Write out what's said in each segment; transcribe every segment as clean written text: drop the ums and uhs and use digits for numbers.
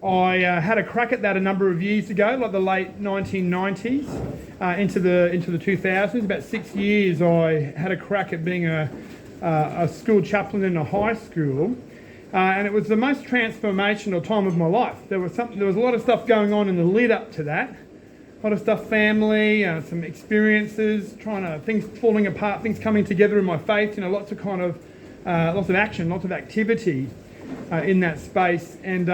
I had a crack at that a number of years ago, like the late 1990s into the 2000s. About 6 years I had a crack at being a school chaplain in a high school. And it was the most transformational time of my life. There was a lot of stuff going on in the lead up to that. A lot of stuff, family, some experiences, things falling apart, things coming together in my faith. Lots of action, lots of activity in that space. And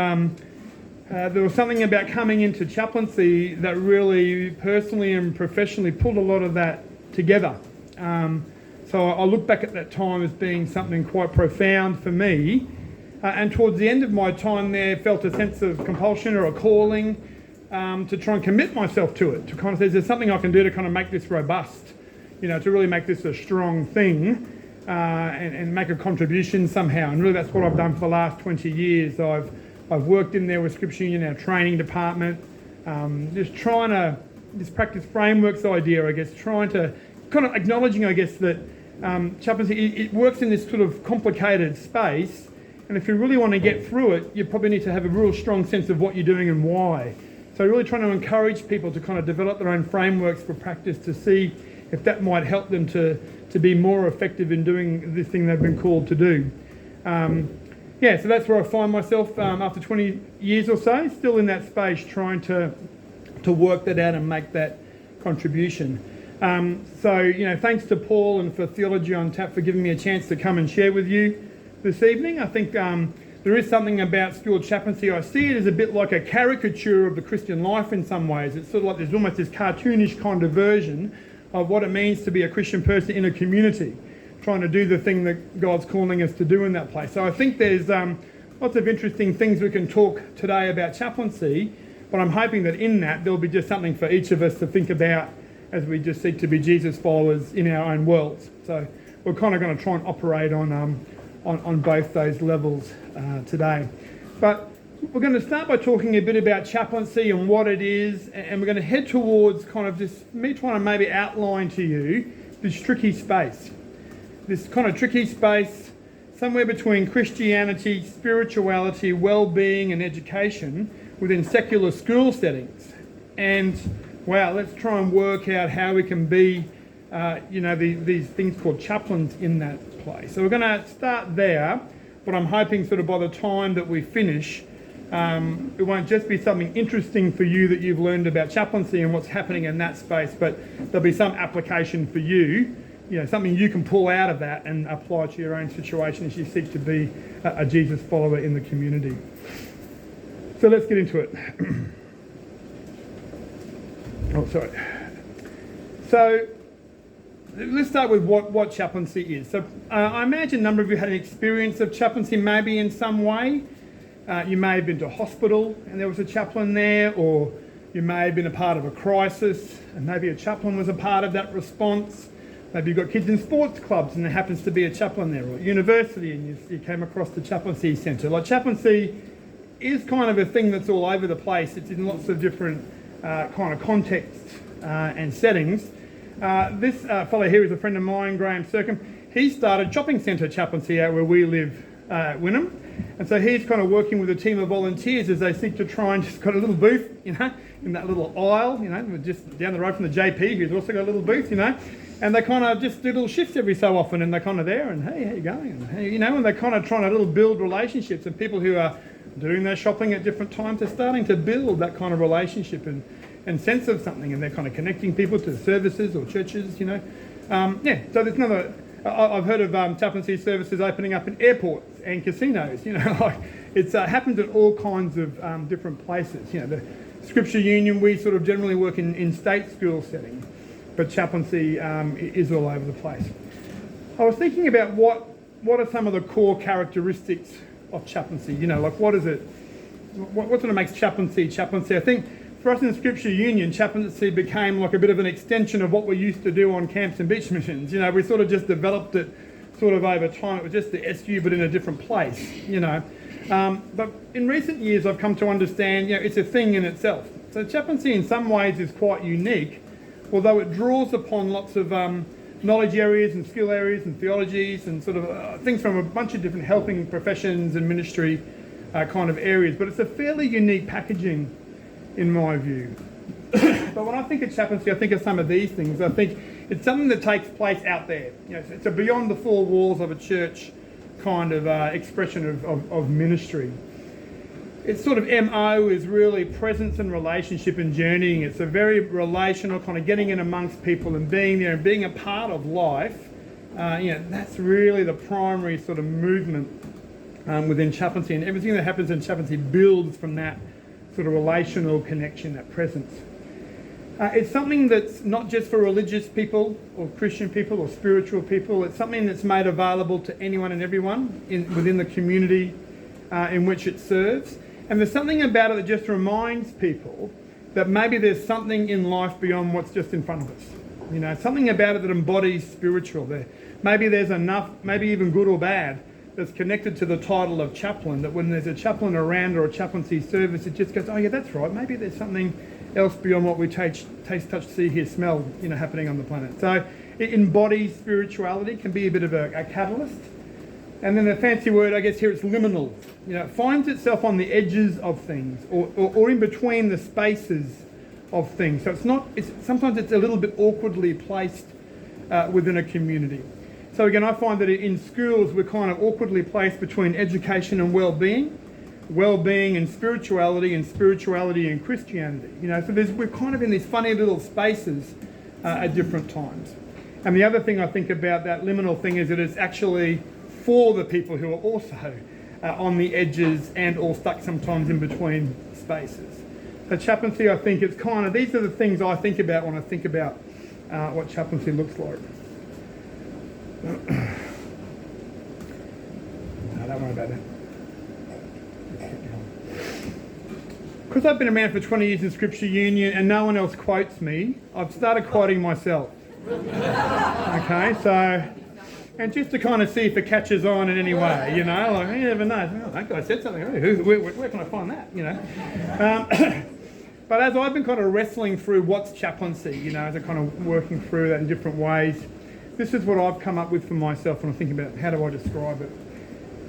there was something about coming into chaplaincy that really personally and professionally pulled a lot of that together. So I look back at that time as being something quite profound for me. And towards the end of my time there, felt a sense of compulsion or a calling to try and commit myself to it, to kind of say, is there something I can do to kind of make this robust, to really make this a strong thing and make a contribution somehow. And really that's what I've done for the last 20 years. I've worked in there with Scripture Union, our training department, just trying to, this practice frameworks idea, I guess, trying to, kind of acknowledging, I guess, that chaplaincy, it works in this sort of complicated space. And if you really want to get through it, you probably need to have a real strong sense of what you're doing and why. So really trying to encourage people to kind of develop their own frameworks for practice to see if that might help them to be more effective in doing this thing they've been called to do. So that's where I find myself after 20 years or so, still in that space, trying to work that out and make that contribution. Thanks to Paul and for Theology on Tap for giving me a chance to come and share with you this evening. I think there is something about school chaplaincy. I see it as a bit like a caricature of the Christian life in some ways. It's sort of like there's almost this cartoonish kind of version of what it means to be a Christian person in a community, trying to do the thing that God's calling us to do in that place. So I think there's lots of interesting things we can talk today about chaplaincy, but I'm hoping that in that there'll be just something for each of us to think about as we just seek to be Jesus followers in our own worlds. So we're kind of going to try and operate on both those levels today. But we're going to start by talking a bit about chaplaincy and what it is, and we're going to head towards kind of just me trying to maybe outline to you this tricky space. This kind of tricky space somewhere between Christianity, spirituality, well-being and education within secular school settings. And wow, let's try and work out how we can be these things called chaplains in that place. So we're going to start there, but I'm hoping sort of by the time that we finish, it won't just be something interesting for you that you've learned about chaplaincy and what's happening in that space, but there'll be some application for you, something you can pull out of that and apply to your own situation as you seek to be a Jesus follower in the community. So let's get into it. So let's start with what chaplaincy is. So I imagine a number of you had an experience of chaplaincy maybe in some way. You may have been to a hospital and there was a chaplain there, or you may have been a part of a crisis and maybe a chaplain was a part of that response. Maybe you've got kids in sports clubs and there happens to be a chaplain there, or at university and you came across the chaplaincy centre. Like chaplaincy is kind of a thing that's all over the place. It's in lots of different kind of contexts and settings. This fellow here is a friend of mine, Graham Sercombe. He started shopping centre chaplaincy out where we live at Wynnum. And so he's kind of working with a team of volunteers as they seek to try and just got a little booth, in that little aisle, just down the road from the JP, who's also got a little booth, and they kind of just do little shifts every so often, and they're kind of there, and hey, how you going? And, hey, and they're kind of trying to build relationships, and people who are doing their shopping at different times are starting to build that kind of relationship and sense of something, and they're kind of connecting people to services or churches, so there's another. I've heard of chaplaincy services opening up in airports and casinos. It's happened at all kinds of different places. The Scripture Union, we sort of generally work in state school settings, but chaplaincy is all over the place. I was thinking about what are some of the core characteristics of chaplaincy. What is it? What sort of makes chaplaincy chaplaincy? I think for us in the Scripture Union, chaplaincy became like a bit of an extension of what we used to do on camps and beach missions. We sort of just developed it sort of over time. It was just the SU but in a different place, But in recent years I've come to understand, it's a thing in itself. So chaplaincy in some ways is quite unique, although it draws upon lots of knowledge areas and skill areas and theologies and sort of things from a bunch of different helping professions and ministry kind of areas, but it's a fairly unique packaging in my view. But when I think of chaplaincy, I think of some of these things. I think it's something that takes place out there. It's a beyond the four walls of a church kind of expression of ministry. Its sort of MO is really presence and relationship and journeying. It's a very relational kind of getting in amongst people and being there and being a part of life. That's really the primary sort of movement within chaplaincy, and everything that happens in chaplaincy builds from that sort of relational connection, that presence. It's something that's not just for religious people or Christian people or spiritual people. It's something that's made available to anyone and everyone within the community in which it serves. And there's something about it that just reminds people that maybe there's something in life beyond what's just in front of us. Something about it that embodies spiritual. Maybe there's enough, maybe even good or bad, that's connected to the title of chaplain, that when there's a chaplain around or a chaplaincy service, it just goes, oh yeah, that's right, maybe there's something else beyond what we taste, touch, see, hear, smell, happening on the planet. So it embodies spirituality, can be a bit of a catalyst. And then the fancy word, I guess here, it's liminal. It finds itself on the edges of things or in between the spaces of things. So sometimes it's a little bit awkwardly placed within a community. So again, I find that in schools, we're kind of awkwardly placed between education and well-being and spirituality and Christianity. So we're kind of in these funny little spaces at different times. And the other thing I think about that liminal thing is that it's actually for the people who are also on the edges and or stuck sometimes in between spaces. So chaplaincy, I think it's kind of, these are the things I think about when I think about what chaplaincy looks like. No, don't worry about that. Because I've been around for 20 years in Scripture Union and no one else quotes me, I've started quoting myself. Okay, so, and just to kind of see if it catches on in any way, you never know. Oh, that guy said something. Where can I find that, But as I've been kind of wrestling through what's chaplaincy, as I'm kind of working through that in different ways, this is what I've come up with for myself when I think about how do I describe it.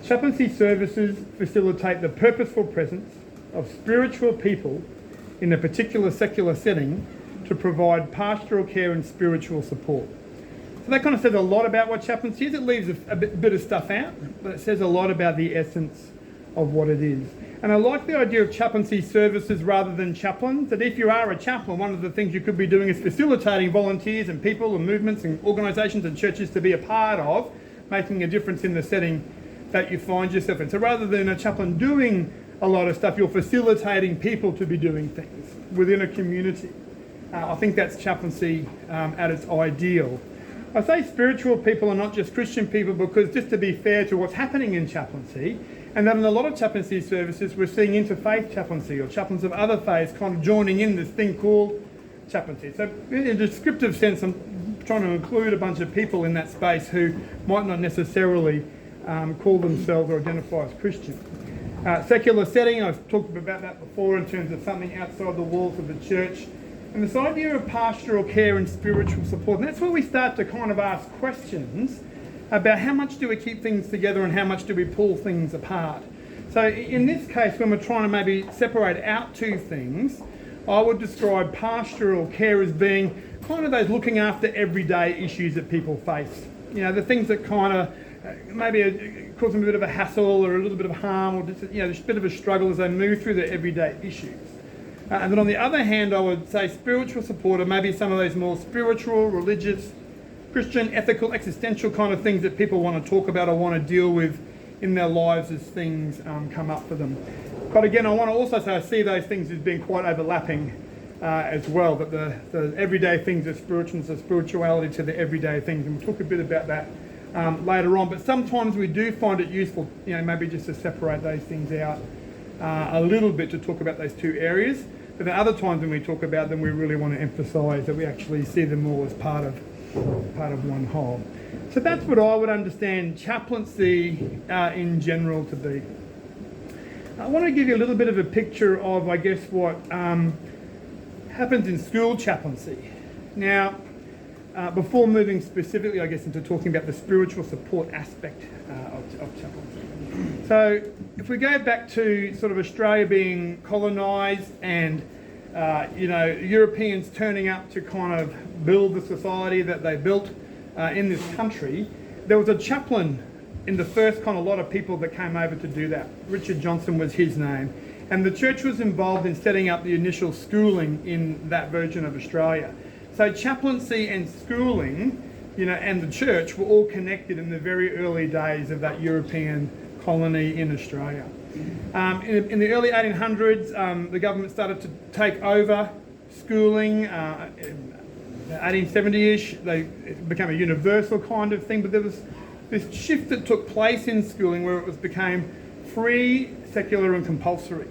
Chaplaincy services facilitate the purposeful presence of spiritual people in a particular secular setting to provide pastoral care and spiritual support. So that kind of says a lot about what chaplaincy is. It leaves a bit of stuff out, but it says a lot about the essence of what it is. And I like the idea of chaplaincy services rather than chaplains, that if you are a chaplain, one of the things you could be doing is facilitating volunteers and people and movements and organisations and churches to be a part of, making a difference in the setting that you find yourself in. So rather than a chaplain doing a lot of stuff, you're facilitating people to be doing things within a community. I think that's chaplaincy at its ideal. I say spiritual people and not just Christian people because just to be fair to what's happening in chaplaincy, and that in a lot of chaplaincy services we're seeing interfaith chaplaincy or chaplains of other faiths kind of joining in this thing called chaplaincy. So in a descriptive sense, I'm trying to include a bunch of people in that space who might not necessarily call themselves or identify as Christian. Secular setting, I've talked about that before in terms of something outside the walls of the church. And this idea of pastoral care and spiritual support, and that's where we start to kind of ask questions about how much do we keep things together and how much do we pull things apart. So in this case, when we're trying to maybe separate out two things, I would describe pastoral care as being kind of those looking after everyday issues that people face. The things that kind of maybe cause them a bit of a hassle or a little bit of harm or just, just a bit of a struggle as they move through their everyday issues. And then on the other hand, I would say spiritual support are maybe some of those more spiritual, religious, Christian, ethical, existential kind of things that people want to talk about or want to deal with in their lives as things come up for them. But again, I want to also say I see those things as being quite overlapping as well, that the everyday things are spiritual, the spirituality to the everyday things, and we'll talk a bit about that later on. But sometimes we do find it useful, maybe just to separate those things out a little bit to talk about those two areas. But then other times when we talk about them, we really want to emphasise that we actually see them all as part of one whole. So that's what I would understand chaplaincy in general to be. I want to give you a little bit of a picture of, I guess, what happens in school chaplaincy. Now, before moving specifically, I guess, into talking about the spiritual support aspect of chaplaincy. So if we go back to sort of Australia being colonised and Europeans turning up to kind of build the society that they built in this country, there was a chaplain in the first kind of lot of people that came over to do that. Richard Johnson was his name. And the church was involved in setting up the initial schooling in that version of Australia. So chaplaincy and schooling, and the church were all connected in the very early days of that European colony in Australia. In the early 1800s, the government started to take over schooling. 1870-ish, it became a universal kind of thing, but there was this shift that took place in schooling where it became free, secular and compulsory.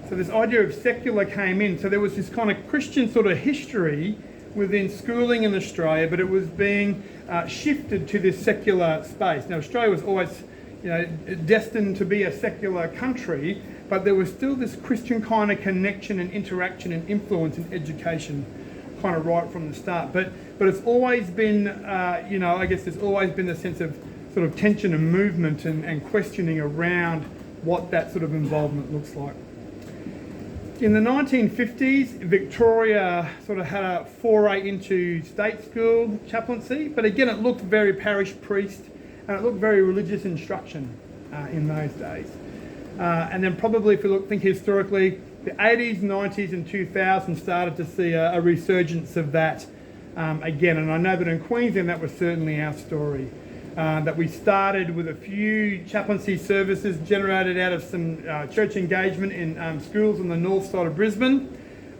So this idea of secular came in. So there was this kind of Christian sort of history within schooling in Australia, but it was being shifted to this secular space. Now Australia was always destined to be a secular country, but there was still this Christian kind of connection and interaction and influence in education kind of right from the start. But it's always been, I guess there's always been a sense of sort of tension and movement and questioning around what that sort of involvement looks like. In the 1950s, Victoria sort of had a foray into state school chaplaincy, but again it looked very parish priest and it looked very religious instruction in those days. And then probably if you think historically, the 80s, 90s and 2000s started to see a resurgence of that again. And I know that in Queensland that was certainly our story. That we started with a few chaplaincy services generated out of some church engagement in schools on the north side of Brisbane.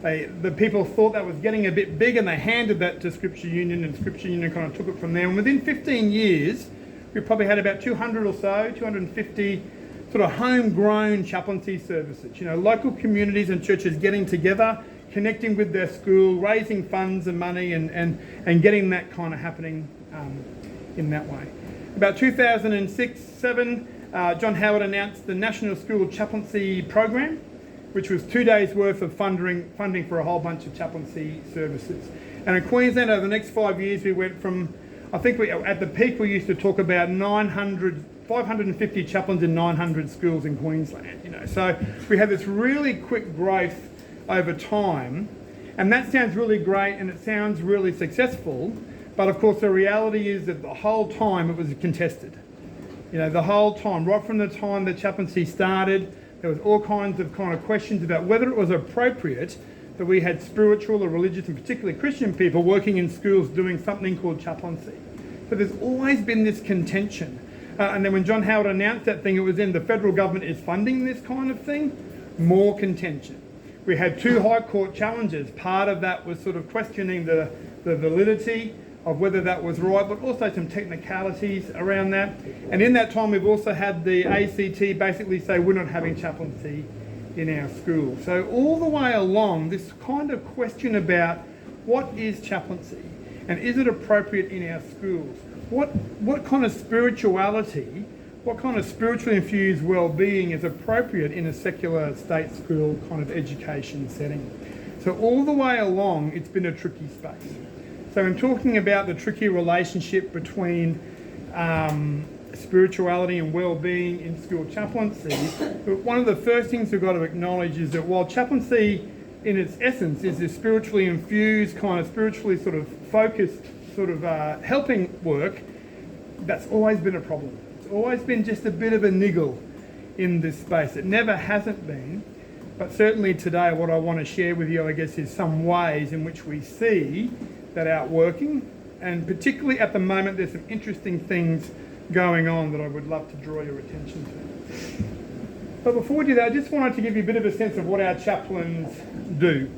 The people thought that was getting a bit big and they handed that to Scripture Union, and Scripture Union kind of took it from there. And within 15 years, we probably had about 200 or so, 250 sort of homegrown chaplaincy services. Local communities and churches getting together, connecting with their school, raising funds and money and getting that kind of happening in that way. About 2006-07, John Howard announced the National School Chaplaincy Program, which was 2 days worth of funding for a whole bunch of chaplaincy services. And in Queensland, over the next 5 years, we went from, at the peak, we used to talk about 550 chaplains in 900 schools in Queensland. So we had this really quick growth over time, and that sounds really great and it sounds really successful. But of course, the reality is that the whole time it was contested. The whole time, right from the time the chaplaincy started, there was all kinds of questions about whether it was appropriate that we had spiritual or religious and particularly Christian people working in schools doing something called chaplaincy. So there's always been this contention. And then when John Howard announced that thing, it was in the federal government is funding this kind of thing, more contention. We had 2 High Court challenges. Part of that was sort of questioning the validity of whether that was right, but also some technicalities around that. And in that time, we've also had the ACT basically say we're not having chaplaincy in our school. So all the way along, this kind of question about what is chaplaincy and is it appropriate in our schools? What kind of spirituality, what kind of spiritually infused well-being is appropriate in a secular state school kind of education setting? So all the way along, it's been a tricky space. So in talking about the tricky relationship between spirituality and well-being in school chaplaincy, one of the first things we've got to acknowledge is that while chaplaincy in its essence is this spiritually infused, kind of spiritually sort of focused sort of helping work, that's always been a problem. It's always been just a bit of a niggle in this space. It never hasn't been, but certainly today what I want to share with you, I guess, is some ways in which we see that outworking, and particularly at the moment there's some interesting things going on that I would love to draw your attention to. But before we do that, I just wanted to give you a bit of a sense of what our chaplains do.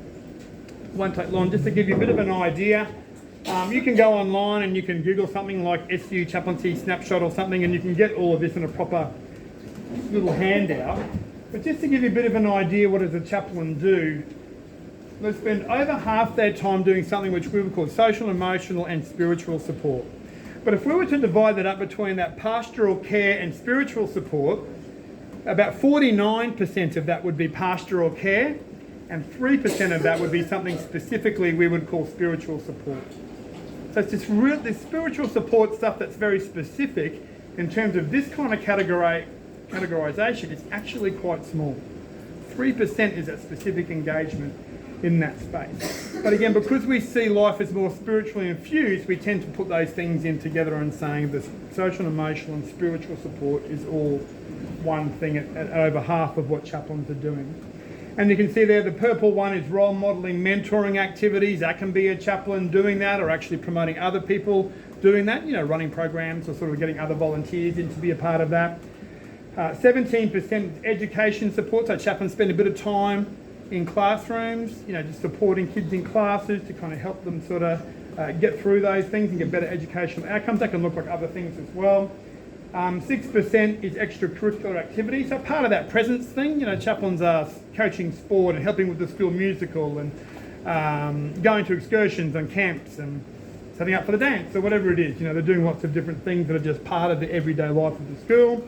It won't take long, just to give you a bit of an idea. You can go online and you can Google something like SU chaplaincy snapshot or something, and you can get all of this in a proper little handout. But just to give you a bit of an idea, what does a chaplain do? They spend over half their time doing something which we would call social, emotional and spiritual support. But if we were to divide that up between that pastoral care and spiritual support, about 49% of that would be pastoral care and 3% of that would be something specifically we would call spiritual support. So it's this spiritual support stuff that's very specific in terms of this kind of categorisation, it's actually quite small. 3% is that specific engagement in that space. But again, because we see life as more spiritually infused, we tend to put those things in together and saying the social, emotional and spiritual support is all one thing at over half of what chaplains are doing. And you can see there the purple one is role modelling mentoring activities. That can be a chaplain doing that, or actually promoting other people doing that, running programs or sort of getting other volunteers in to be a part of that. 17% education support, so chaplains spend a bit of time in classrooms, just supporting kids in classes to kind of help them sort of get through those things and get better educational outcomes. That can look like other things as well. 6% is extracurricular activity, so part of that presence thing, chaplains are coaching sport and helping with the school musical and going to excursions and camps and setting up for the dance or whatever it is. They're doing lots of different things that are just part of the everyday life of the school.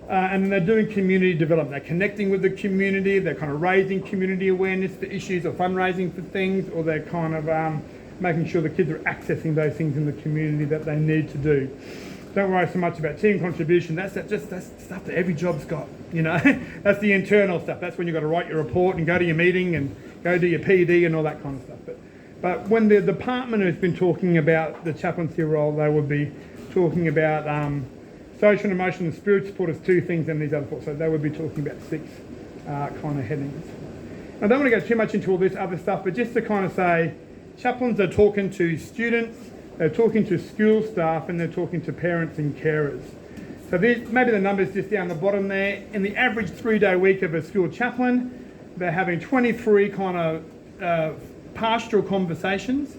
And then they're doing community development. They're connecting with the community, they're kind of raising community awareness for issues or fundraising for things, or they're kind of making sure the kids are accessing those things in the community that they need to do. Don't worry so much about team contribution. That's stuff that every job's got, That's the internal stuff. That's when you've got to write your report and go to your meeting and go do your PD and all that kind of stuff. But when the department has been talking about the chaplaincy role, they would be talking about social, emotional and spiritual support as 2 things and these other 4. So they would be talking about 6 kind of headings. I don't want to go too much into all this other stuff, but just to kind of say, chaplains are talking to students, they're talking to school staff, and they're talking to parents and carers. So maybe the numbers just down the bottom there. In the average 3-day week of a school chaplain, they're having 23 kind of pastoral conversations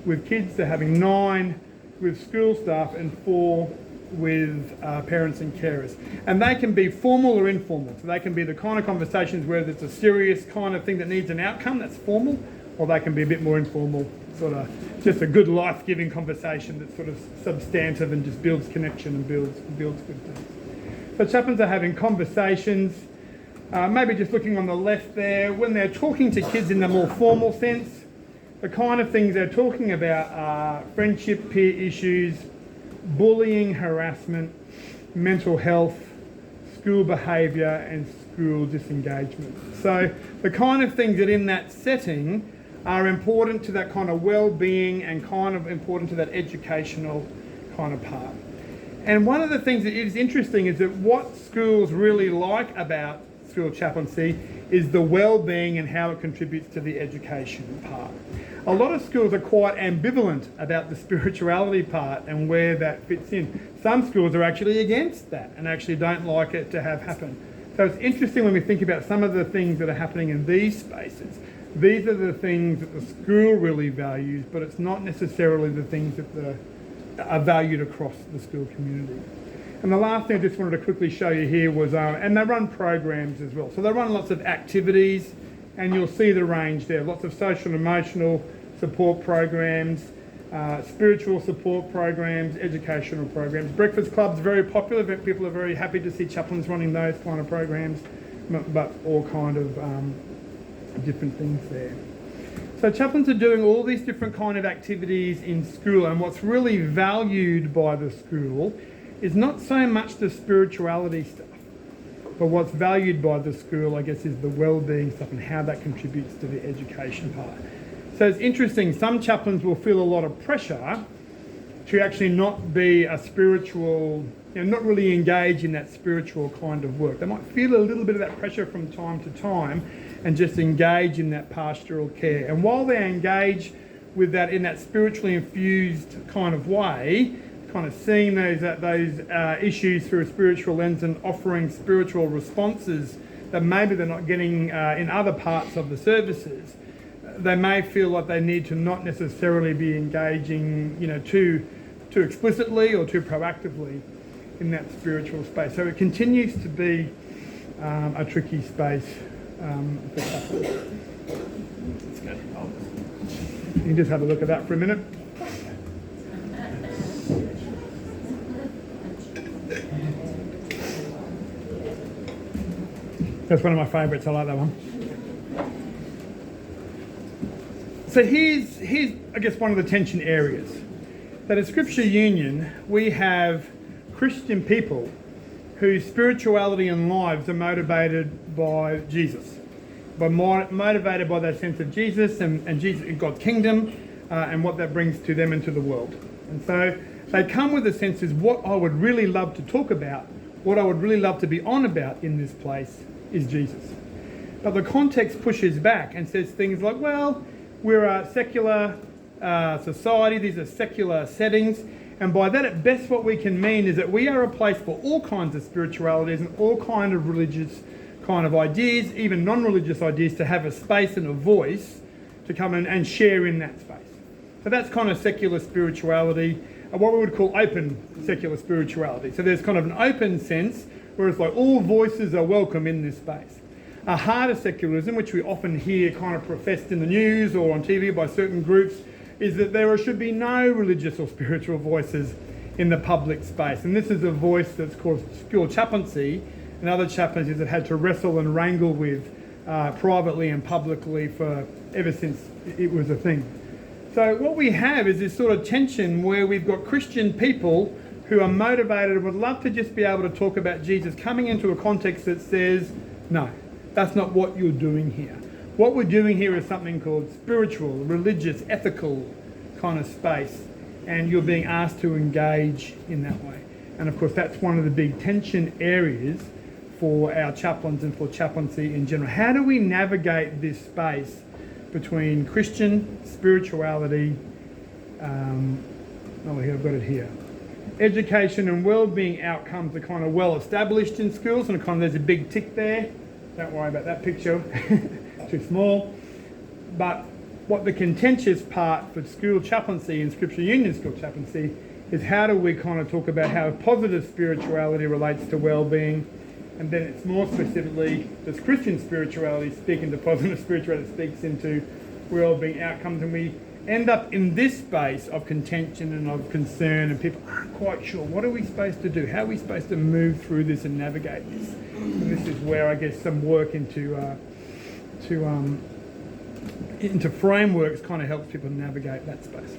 with kids. They're having 9 with school staff and 4 with parents and carers. And they can be formal or informal. So they can be the kind of conversations where there's a serious kind of thing that needs an outcome, that's formal, or they can be a bit more informal, sort of just a good life-giving conversation that's sort of substantive and just builds connection and builds good things. So chaplains are having conversations, maybe just looking on the left there, when they're talking to kids in the more formal sense, the kind of things they're talking about are friendship, peer issues, bullying, harassment, mental health, school behaviour and school disengagement. So the kind of things that in that setting are important to that kind of well-being and kind of important to that educational kind of part. And one of the things that is interesting is that what schools really like about school chaplaincy is the well-being and how it contributes to the education part. A lot of schools are quite ambivalent about the spirituality part and where that fits in. Some schools are actually against that and actually don't like it to have happen. So it's interesting when we think about some of the things that are happening in these spaces. These are the things that the school really values, but it's not necessarily the things that are valued across the school community. And the last thing I just wanted to quickly show you here was, and they run programs as well. So they run lots of activities, and you'll see the range there. Lots of social and emotional support programs, spiritual support programs, educational programs. Breakfast clubs, very popular. People are very happy to see chaplains running those kind of programs, but all kind of different things there. So chaplains are doing all these different kind of activities in school, and what's really valued by the school is not so much the spirituality stuff, but what's valued by the school, I guess, is the well-being stuff and how that contributes to the education part. So it's interesting, some chaplains will feel a lot of pressure to actually not be a spiritual, not really engage in that spiritual kind of work. They might feel a little bit of that pressure from time to time and just engage in that pastoral care. And while they engage with that in that spiritually infused kind of way, kind of seeing those issues through a spiritual lens and offering spiritual responses that maybe they're not getting in other parts of the services, they may feel like they need to not necessarily be engaging, too explicitly or too proactively in that spiritual space. So it continues to be a tricky space for chaplains. Let's go. You can just have a look at that for a minute. That's one of my favourites. I like that one. So here's I guess one of the tension areas. That at Scripture Union we have Christian people whose spirituality and lives are motivated by Jesus, motivated by that sense of Jesus and Jesus and God's kingdom and what that brings to them and to the world. And so they come with a sense is what I would really love to talk about, what I would really love to be on about in this place is Jesus. But the context pushes back and says things like, well, we're a secular society, these are secular settings, and by that at best what we can mean is that we are a place for all kinds of spiritualities and all kind of religious kind of ideas, even non-religious ideas, to have a space and a voice to come in and share in that space. So that's kind of secular spirituality, what we would call open secular spirituality. So there's kind of an open sense where it's like all voices are welcome in this space. A harder secularism, which we often hear kind of professed in the news or on TV by certain groups, is that there should be no religious or spiritual voices in the public space. And this is a voice that's called school chaplaincy and other chaplaincies that had to wrestle and wrangle with privately and publicly for ever since it was a thing. So what we have is this sort of tension where we've got Christian people who are motivated and would love to just be able to talk about Jesus coming into a context that says, no, that's not what you're doing here. What we're doing here is something called spiritual, religious, ethical kind of space, and you're being asked to engage in that way. And of course, that's one of the big tension areas for our chaplains and for chaplaincy in general. How do we navigate this space between Christian spirituality, here I've got it here. Education and wellbeing outcomes are kind of well established in schools, and there's a big tick there. Don't worry about that picture, too small. But what the contentious part for school chaplaincy and Scripture Union school chaplaincy is how do we kind of talk about how positive spirituality relates to wellbeing, and then it's more specifically, does Christian spirituality speak into positive spirituality that speaks into wellbeing outcomes, and we end up in this space of contention and of concern, and people aren't quite sure, what are we supposed to do? How are we supposed to move through this and navigate this? And this is where I guess some work into frameworks kind of helps people navigate that space.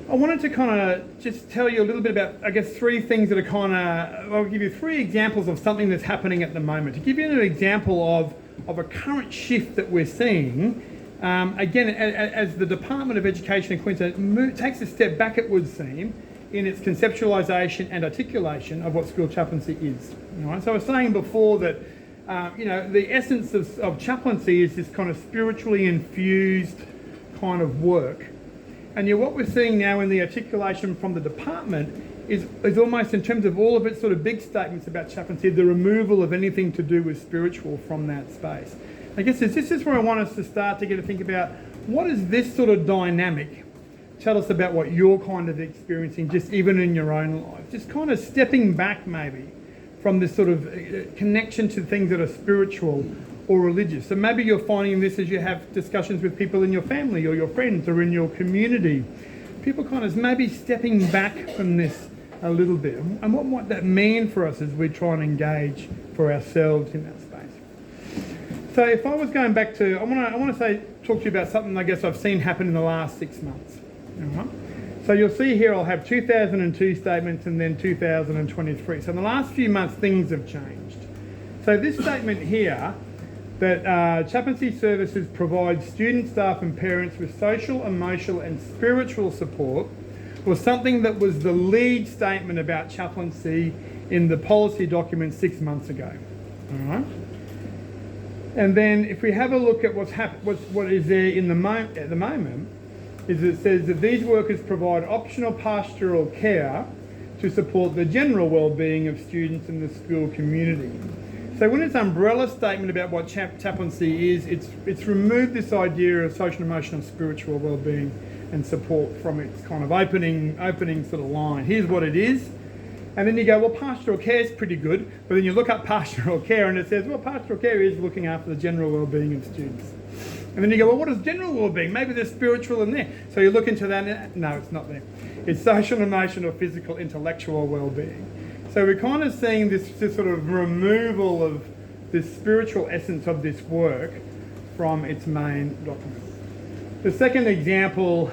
I wanted to kind of just tell you a little bit about, I guess, three things that are I'll give you three examples of something that's happening at the moment. To give you an example of a current shift that we're seeing, again, as the Department of Education in Queensland takes a step back, it would seem, in its conceptualisation and articulation of what school chaplaincy is. All right? So I was saying before that, the essence of chaplaincy is this kind of spiritually infused kind of work. And yet what we're seeing now in the articulation from the department is almost, in terms of all of its sort of big statements about chaplaincy, the removal of anything to do with spiritual from that space. I guess this is where I want us to start to get to think about, what is this sort of dynamic? Tell us about what you're kind of experiencing, just even in your own life. Just kind of stepping back maybe from this sort of connection to things that are spiritual or religious. So maybe you're finding this as you have discussions with people in your family or your friends or in your community. People kind of maybe stepping back from this a little bit. And what might that mean for us as we try and engage for ourselves in that space? So if I was going back to, I want to talk to you about something I guess I've seen happen in the last 6 months. All right? So you'll see here I'll have 2002 statements and then 2023. So in the last few months things have changed. So this statement here, that chaplaincy services provide student, staff and parents with social, emotional and spiritual support, was something that was the lead statement about chaplaincy in the policy document 6 months ago. All right? And then if we have a look at what is there in at the moment, is it says that these workers provide optional pastoral care to support the general well-being of students in the school community. So when it's umbrella statement about what chaplaincy is, it's removed this idea of social, emotional, spiritual well-being and support from its kind of opening sort of line. Here's what it is. And then you go, well, pastoral care is pretty good. But then you look up pastoral care and it says, well, pastoral care is looking after the general well-being of students. And then you go, well, what is general well-being? Maybe there's spiritual in there. So you look into that and no, it's not there. It's social, emotional, physical, intellectual well-being. So we're kind of seeing this sort of removal of this spiritual essence of this work from its main document. The second example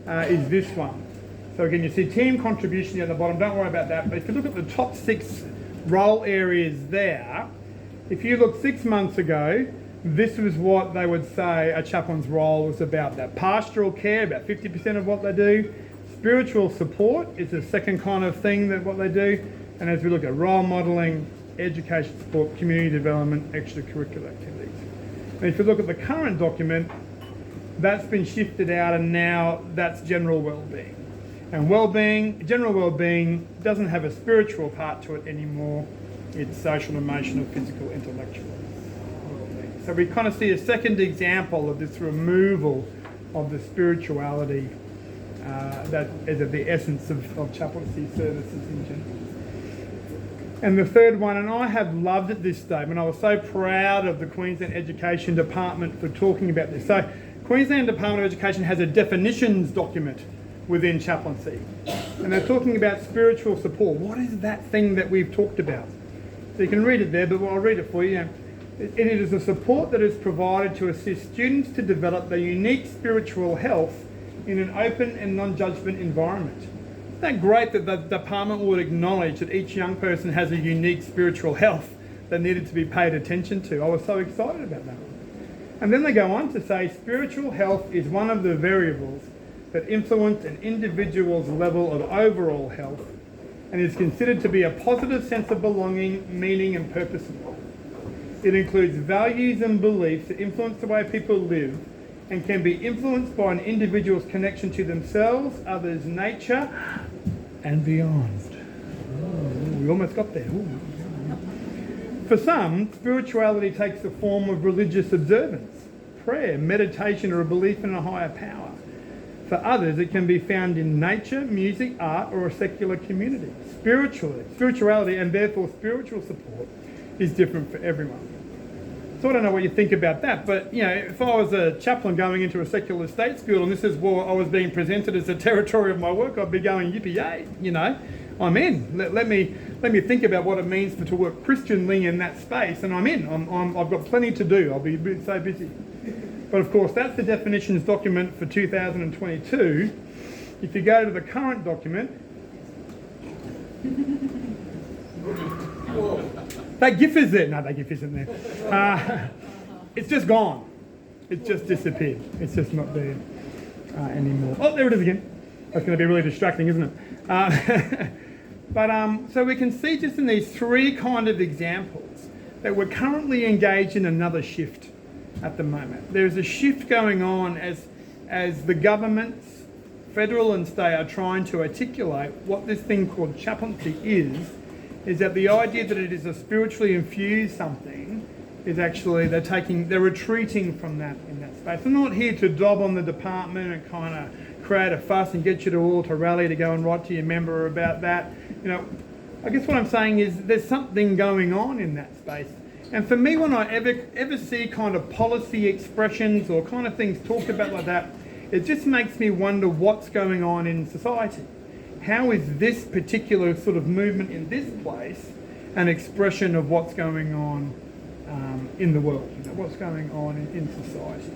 is this one. So again, you see team contribution at the bottom. Don't worry about that. But if you look at the top 6 role areas there. If you look 6 months ago, this was what they would say a chaplain's role was about. That pastoral care, about 50% of what they do. Spiritual support is the second kind of thing that what they do. And as we look at role modelling, education support, community development, extracurricular activities. And if you look at the current document, that's been shifted out and now that's general wellbeing. And wellbeing, general wellbeing doesn't have a spiritual part to it anymore. It's social, emotional, physical, intellectual wellbeing. So we kind of see a second example of this removal of the spirituality that is at the essence of chaplaincy services in general. And the third one, and I have loved this statement, I was so proud of the Queensland Education Department for talking about this. So Queensland Department of Education has a definitions document within chaplaincy. And they're talking about spiritual support. What is that thing that we've talked about? So you can read it there, but I'll read it for you. It is a support that is provided to assist students to develop their unique spiritual health in an open and non-judgment environment. Isn't that great that the department would acknowledge that each young person has a unique spiritual health that needed to be paid attention to? I was so excited about that. And then they go on to say spiritual health is one of the variables that influence an individual's level of overall health and is considered to be a positive sense of belonging, meaning and purpose in life. It includes values and beliefs that influence the way people live and can be influenced by an individual's connection to themselves, others, nature and beyond. Oh, we almost got there. Ooh. For some, spirituality takes the form of religious observance, prayer, meditation or a belief in a higher power. For others, it can be found in nature, music, art or a secular community. Spirituality and therefore spiritual support is different for everyone. So I don't know what you think about that, but you know, if I was a chaplain going into a secular state school and this is what I was being presented as the territory of my work, I'd be going, yippee-yay, you know, I'm in. Let me think about what it means to work Christianly in that space, and I'm in. I've got plenty to do. I'll be so busy. But of course, that's the definitions document for 2022. If you go to the current document, that GIF is there. No, that GIF isn't there. It's just gone. It's just disappeared. It's just not there anymore. Oh, there it is again. That's going to be really distracting, isn't it? So we can see just in these three kind of examples that we're currently engaged in another shift at the moment. There's a shift going on as the governments, federal and state, are trying to articulate what this thing called chaplaincy is that the idea that it is a spiritually infused something is actually they're retreating from that in that space. They're not here to dob on the department and kind of create a fuss and get you to all to rally to go and write to your member about that. You know, I guess what I'm saying is there's something going on in that space. And for me, when I ever see kind of policy expressions or kind of things talked about like that, it just makes me wonder what's going on in society. How is this particular sort of movement in this place an expression of what's going on in the world? You know, what's going on in society?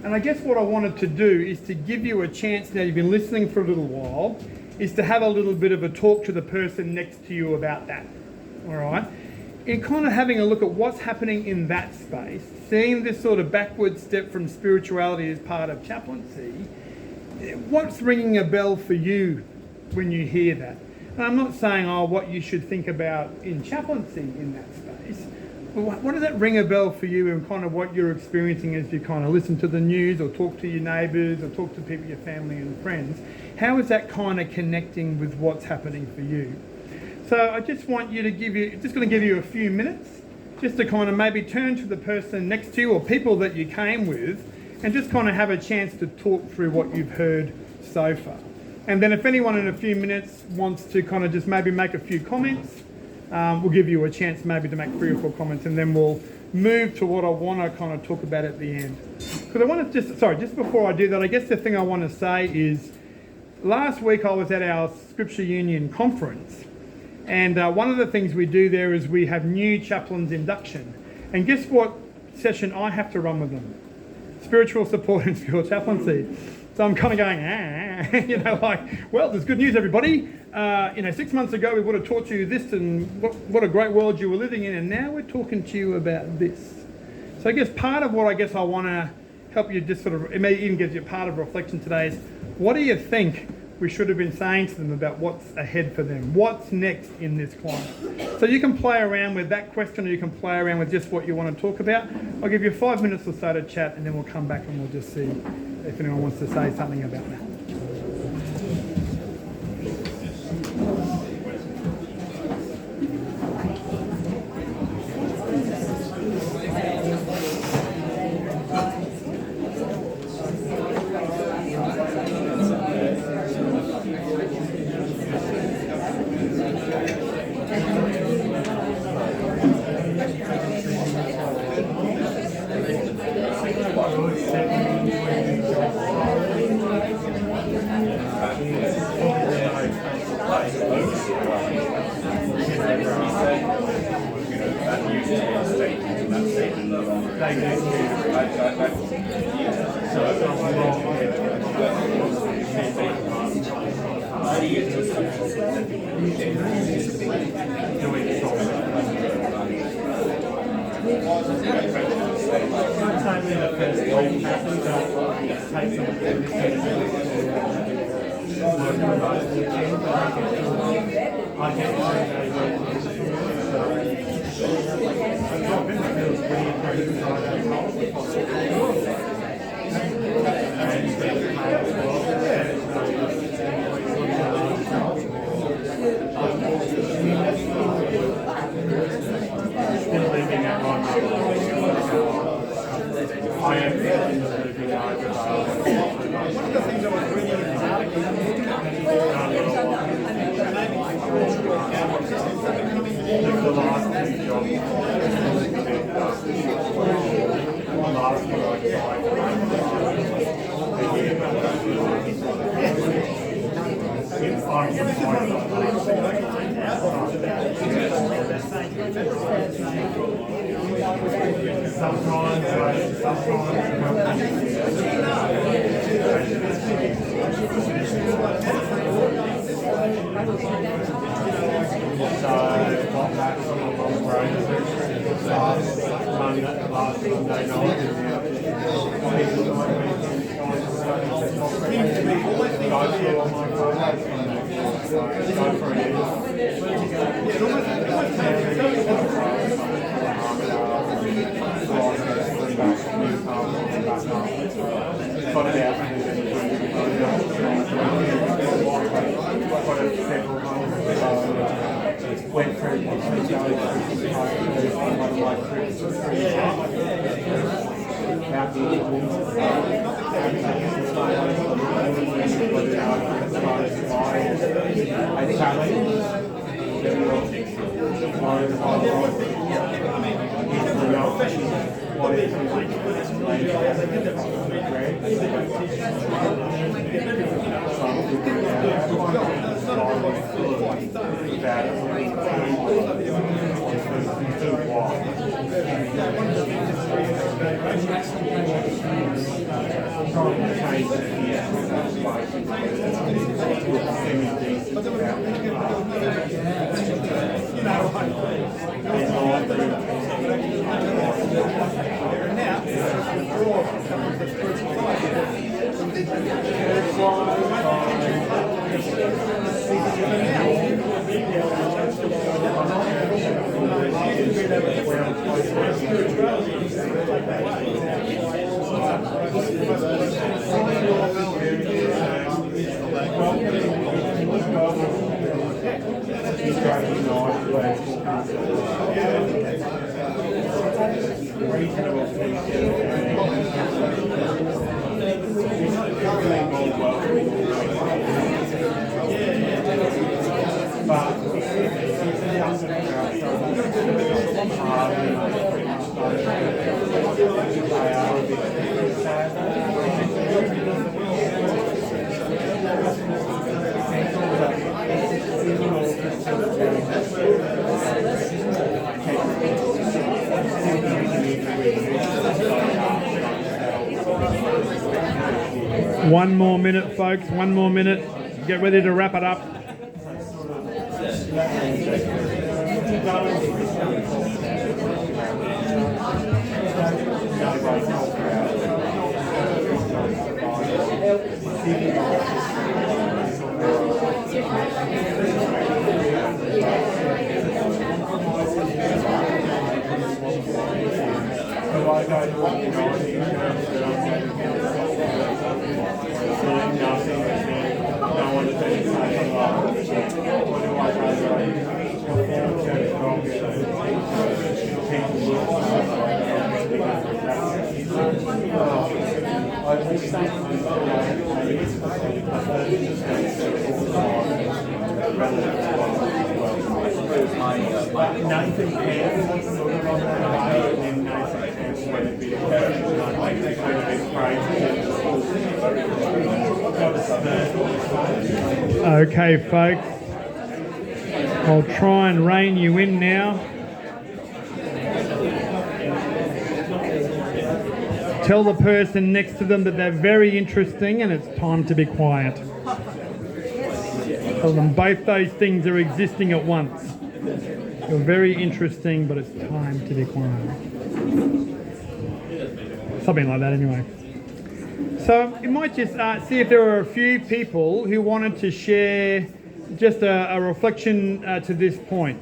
And I guess what I wanted to do is to give you a chance, now you've been listening for a little while, is to have a little bit of a talk to the person next to you about that. All right? In kind of having a look at what's happening in that space, seeing this sort of backward step from spirituality as part of chaplaincy, what's ringing a bell for you when you hear that? And I'm not saying, what you should think about in chaplaincy in that space, but what does that ring a bell for you in kind of what you're experiencing as you kind of listen to the news or talk to your neighbours or talk to people, your family and friends? How is that kind of connecting with what's happening for you? So I just want you to just going to give you a few minutes just to kind of maybe turn to the person next to you or people that you came with and just kind of have a chance to talk through what you've heard so far. And then if anyone in a few minutes wants to kind of just maybe make a few comments, we'll give you a chance maybe to make 3 or 4 comments, and then we'll move to what I want to kind of talk about at the end. Because I want to just before I do that, I guess the thing I want to say is last week I was at our Scripture Union conference, and one of the things we do there is we have new chaplains induction. And guess what session I have to run with them? Spiritual support and spiritual chaplaincy. So I'm kind of going, you know, like, well, there's good news, everybody. 6 months ago we would have taught you this and what a great world you were living in, and now we're talking to you about this. So I guess part of what I want to help you just sort of, it may even give you part of reflection today is, what do you think we should have been saying to them about what's ahead for them? What's next in this climate? So you can play around with that question, or you can play around with just what you want to talk about. I'll give you 5 minutes or so to chat, and then we'll come back and we'll just see if anyone wants to say something about that. One more minute, folks. One more minute. Get ready to wrap it up. Okay, folks, I'll try and rein you in now. Tell the person next to them that they're very interesting and it's time to be quiet. Tell them both those things are existing at once. You're very interesting, but it's time to be quiet. Something like that anyway. So you might just see if there are a few people who wanted to share just a reflection to this point.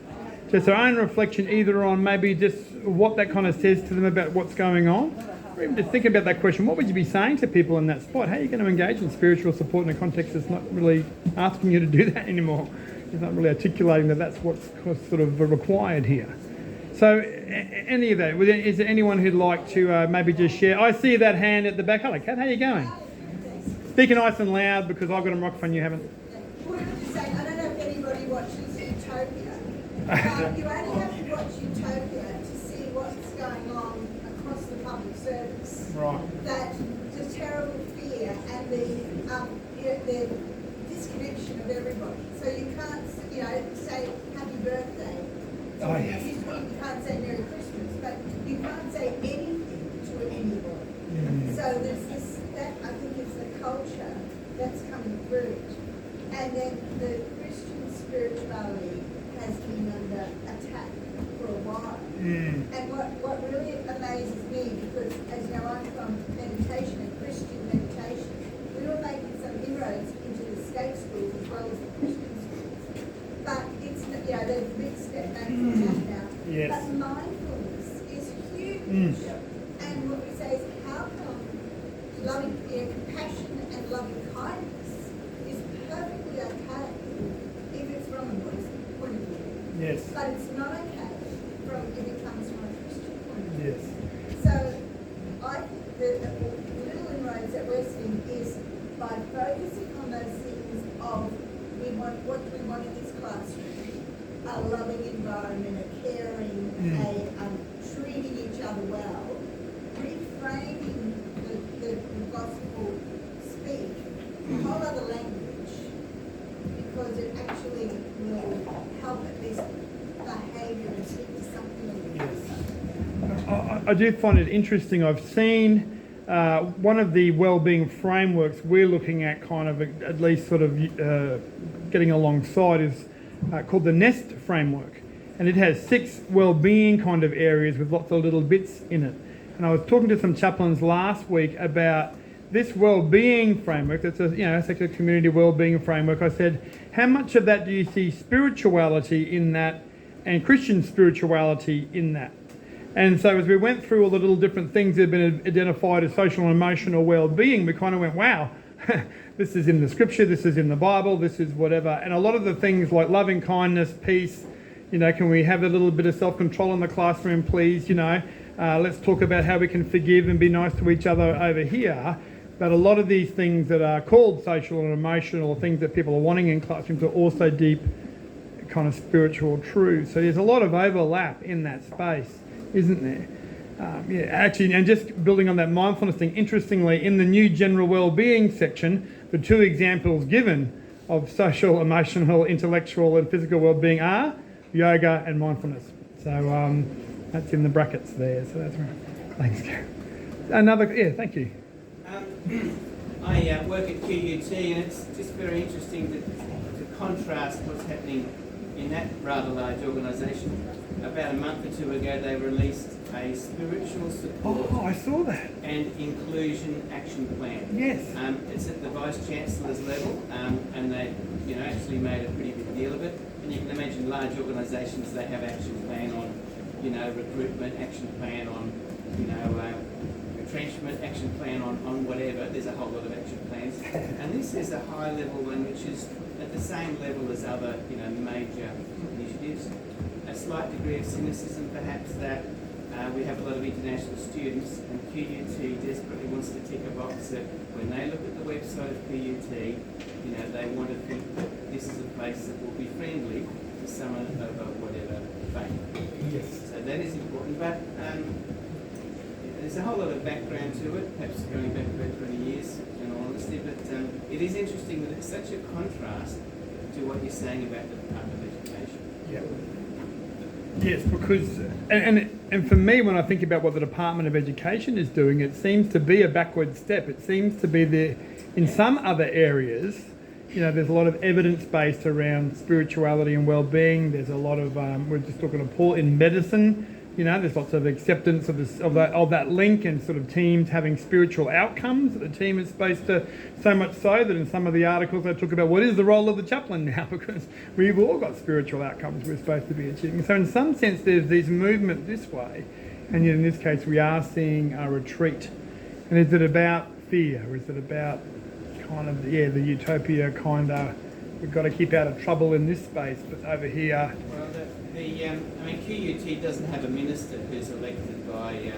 Just their own reflection either on maybe just what that kind of says to them about what's going on, or even just think about that question. What would you be saying to people in that spot? How are you going to engage in spiritual support in a context that's not really asking you to do that anymore? It's not really articulating that that's what's sort of required here. So any of that, is there anyone who'd like to maybe just share? I see that hand at the back. Hello, Kat, how are you going? Speaking nice and loud because I've got a microphone, you haven't. I don't know if anybody watches Utopia. You only have to watch Utopia to see what's going on across the public service. Right. That the terrible fear and the disconnection of everybody. So you can't, say happy birthday. Oh, yes. You can't say Merry Christmas, but you can't say anything to anybody. So there's this, that I think is the culture that's coming through. And then the Christian spirituality has been under attack for a while. And what really amazes me, because as you know, I'm from meditation and Christian meditation, we were making some inroads into the state schools as well as the Christian schools. But it's, there's a big step back from that now. Yes. But mindfulness is huge. And what we say is, how come loving compassion and loving kindness is perfectly okay if it's from a Buddhist point of view. Yes. But it's not okay if it comes from a Christian point of view. Yes. So I think the little inroads that we're seeing is by focusing on those things of what we want in this classroom, a loving environment, a caring, a treating each other well, reframing the gospel speak, a whole other language, because it actually will help at least behaviour and speak to something else. I do find it interesting. I've seen one of the wellbeing frameworks we're looking at kind of at least sort of getting alongside is called the NEST framework. And it has 6 wellbeing kind of areas with lots of little bits in it. And I was talking to some chaplains last week about this wellbeing framework. That's a secular community wellbeing framework. I said, how much of that do you see spirituality in that and Christian spirituality in that? And so as we went through all the little different things that have been identified as social and emotional well-being, we kind of went, wow, this is in the scripture, this is in the Bible, this is whatever. And a lot of the things like loving kindness, peace, can we have a little bit of self-control in the classroom, please? Let's talk about how we can forgive and be nice to each other over here. But a lot of these things that are called social and emotional, things that people are wanting in classrooms, are also deep kind of spiritual truths. So there's a lot of overlap in that space, isn't there? Actually, and just building on that mindfulness thing, interestingly, in the new general wellbeing section, the 2 examples given of social, emotional, intellectual and physical wellbeing are yoga and mindfulness. So that's in the brackets there. So that's right. Thanks, Gary. Thank you. I work at QUT, and it's just very interesting to contrast what's happening, in that rather large organisation, about a month or two ago, they released a spiritual support Oh, I saw that. and inclusion action plan. Yes. It's at the Vice Chancellor's level, and they, actually made a pretty big deal of it. And you can imagine large organisations, they have action plan on, recruitment, action plan on, retrenchment, action plan on whatever. There's a whole lot of action plans. And this is a high level one which is at the same level as other, major initiatives. A slight degree of cynicism perhaps that we have a lot of international students, and QUT desperately wants to tick a box that when they look at the website of QUT, they want to think that this is a place that will be friendly to someone of whatever faith. Yes. So that is important, but there's a whole lot of background to it, perhaps going back about 20 years, in all honesty, but it is interesting that it's such a contrast to what you're saying about the Department of Education. Yeah. Yes, because, and for me, when I think about what the Department of Education is doing, it seems to be a backward step. It seems to be there in some other areas. There's a lot of evidence based around spirituality and well-being. There's a lot of, we're just talking to Paul, in medicine. There's lots of acceptance of that link, and sort of teams having spiritual outcomes. The team is supposed to, so much so that in some of the articles they talk about what is the role of the chaplain now, because we've all got spiritual outcomes we're supposed to be achieving. So in some sense there's this movement this way, and yet in this case we are seeing a retreat. And is it about fear, or is it about kind of, the utopia kind of, we've got to keep out of trouble in this space, but over here... Well, QUT doesn't have a minister who's elected by,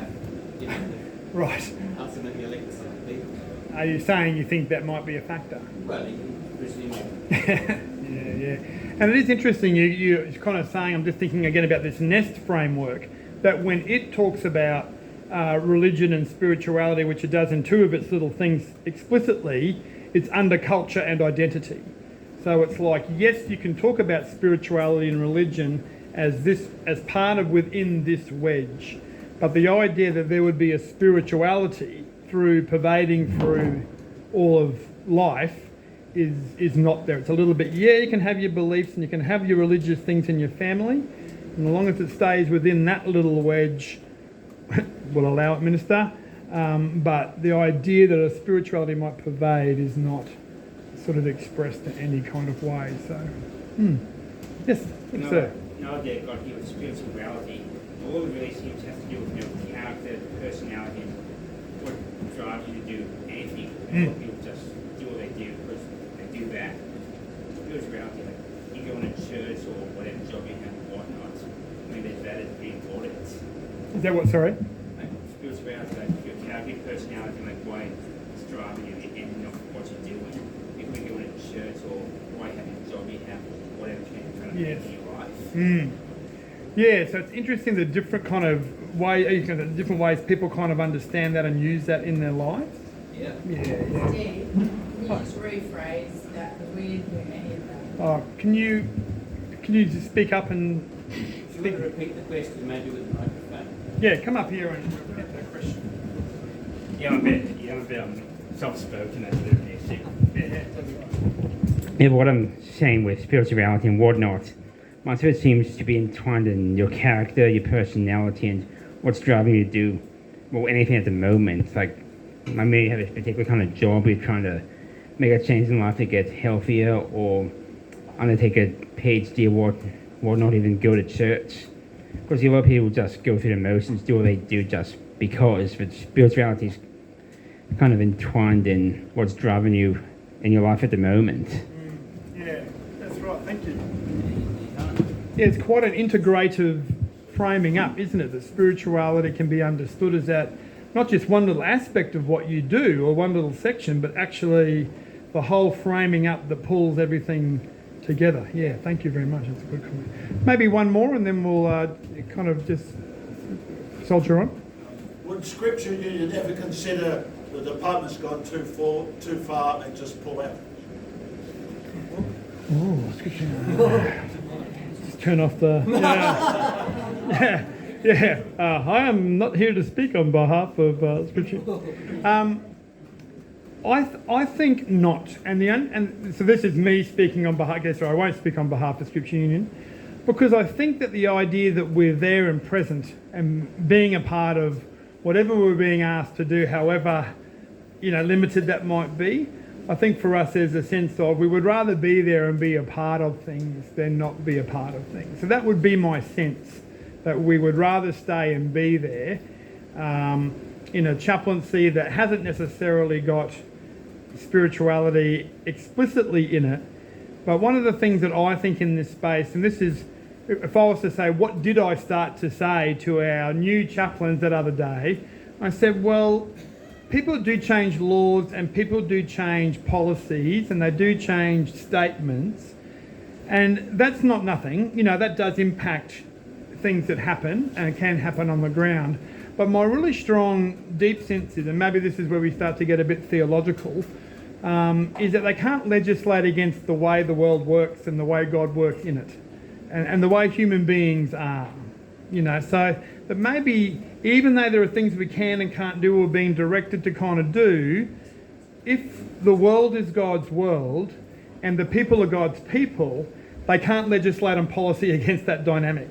Right. ultimately elected by the people. Are you saying you think that might be a factor? Well, you can presume Yeah. And it is interesting, you're kind of saying, I'm just thinking again about this NEST framework, that when it talks about religion and spirituality, which it does in two of its little things explicitly, it's under culture and identity. So it's like, yes, you can talk about spirituality and religion as part of within this wedge, but the idea that there would be a spirituality pervading through all of life is not there. It's a little bit, you can have your beliefs and you can have your religious things in your family, and as long as it stays within that little wedge, we'll allow it, Minister. But the idea that a spirituality might pervade is not sort of expressed in any kind of way. So, yes, sir. Now they've got here with spirituality, all it really seems to have to do with character, personality, and what drives you to do anything. And what people just do what they do because they do that. Spirituality, like you go in a church or whatever job you have or whatnot, that is pretty important. Is that what, sorry? Like spirituality, like your character, personality, like why it's driving you and what you're doing. If we go in a church or why have a job you have, whatever you're trying to do in your life. Yeah, so it's interesting the different kind of different ways people kind of understand that and use that in their lives. Yeah. Steve, can you just rephrase that, because we didn't hear any of that. Can you just speak up and If you want to repeat the question, maybe with the microphone. Yeah, come up here and repeat that question. Yeah, I'm a bit soft-spoken. That's a bit of an issue. Yeah, but what I'm saying with spirituality and whatnot, most of it seems to be entwined in your character, your personality, and what's driving you to do, anything at the moment. Like, I may have a particular kind of job, you're trying to make a change in life to get healthier, or undertake a PhD or whatnot, even go to church. Because a lot of people just go through the motions, do what they do just because, but spirituality is kind of entwined in what's driving you in your life at the moment. Yeah, that's right, thank you. Yeah, it's quite an integrative framing up, isn't it? That spirituality can be understood as that, not just one little aspect of what you do or one little section, but actually the whole framing up that pulls everything together. Yeah, thank you very much. That's a good comment. Maybe one more and then we'll kind of just soldier on. Would Scripture you ever consider the department's gone too far and just pull out? Oh, Scripture. Just turn off the... Yeah. I am not here to speak on behalf of Scripture. I think not, and so this is me speaking on behalf. I won't speak on behalf of Scripture Union. Because I think that the idea that we're there and present and being a part of whatever we're being asked to do, however, limited that might be, I think for us there's a sense of we would rather be there and be a part of things than not be a part of things. So that would be my sense, that we would rather stay and be there in a chaplaincy that hasn't necessarily got spirituality explicitly in it. But one of the things that I think in this space, and this is, if I was to say, what did I start to say to our new chaplains that other day? I said, well, people do change laws and people do change policies and they do change statements. And that's not nothing. That does impact things that happen and can happen on the ground. But my really strong, deep sense is, and maybe this is where we start to get a bit theological, is that they can't legislate against the way the world works and the way God works in it and the way human beings are. So that maybe even though there are things we can and can't do or being directed to kind of do, if the world is God's world and the people are God's people, they can't legislate on policy against that dynamic.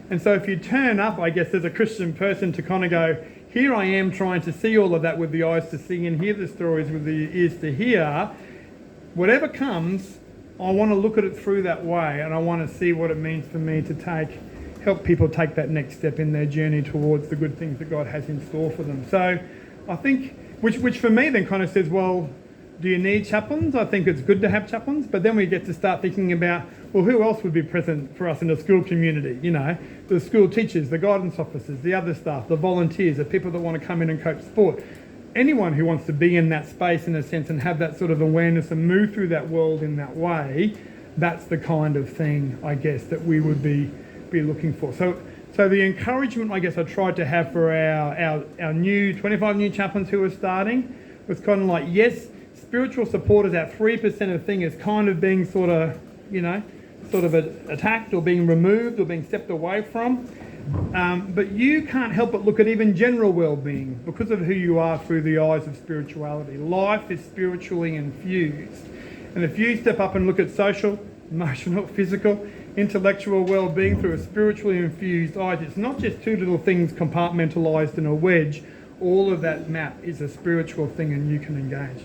And so if you turn up, I guess, as a Christian person to kind of go, here I am trying to see all of that with the eyes to see and hear the stories with the ears to hear, whatever comes, I want to look at it through that way and I want to see what it means for me to help people take that next step in their journey towards the good things that God has in store for them. So I think, which for me then kind of says, well, do you need chaplains? I think it's good to have chaplains, but then we get to start thinking about, well, who else would be present for us in the school community? The school teachers, the guidance officers, the other staff, the volunteers, the people that want to come in and coach sport. Anyone who wants to be in that space in a sense and have that sort of awareness and move through that world in that way, that's the kind of thing, I guess, that we would be looking for. So the encouragement, I guess, I tried to have for our new 25 new chaplains who are starting was kind of like, yes, spiritual support is that 3% of thing is kind of being sort of attacked or being removed or being stepped away from. But you can't help but look at even general well-being because of who you are through the eyes of spirituality. Life is spiritually infused. And if you step up and look at social, emotional, physical, intellectual well-being through a spiritually infused eyes, it's not just two little things compartmentalised in a wedge. All of that map is a spiritual thing and you can engage.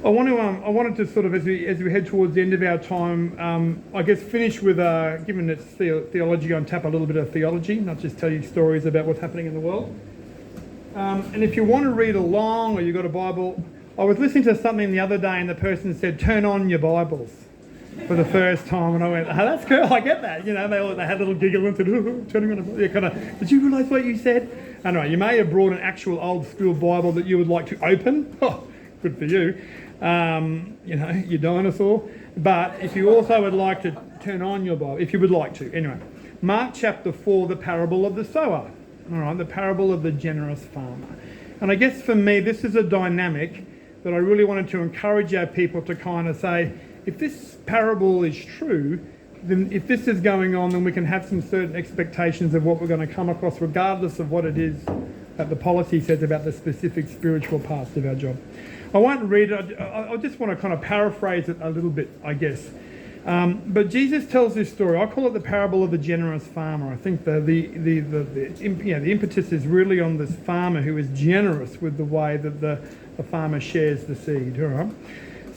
I wanted to sort of, as we head towards the end of our time, I guess finish with, given it's theology on tap, a little bit of theology, not just tell you stories about what's happening in the world. And if you want to read along or you've got a Bible, I was listening to something the other day and the person said, turn on your Bibles for the first time. And I went, oh, that's cool, I get that. They had a little giggle and said, turning on a Bible. Kind of, did you realise what you said? I don't know, you may have brought an actual old school Bible that you would like to open. Oh, good for you. Your dinosaur. But if you also would like to turn on your Bible, if you would like to. Anyway, Mark chapter 4, the parable of the sower. All right, the parable of the generous farmer. And I guess for me, this is a dynamic that I really wanted to encourage our people to kind of say, if this parable is true, then if this is going on, then we can have some certain expectations of what we're going to come across, regardless of what it is that the policy says about the specific spiritual parts of our job. I won't read it, I just want to kind of paraphrase it a little bit, I guess. But Jesus tells this story. I call it the parable of the generous farmer. I think the impetus is really on this farmer who is generous with the way that the farmer shares the seed. All right?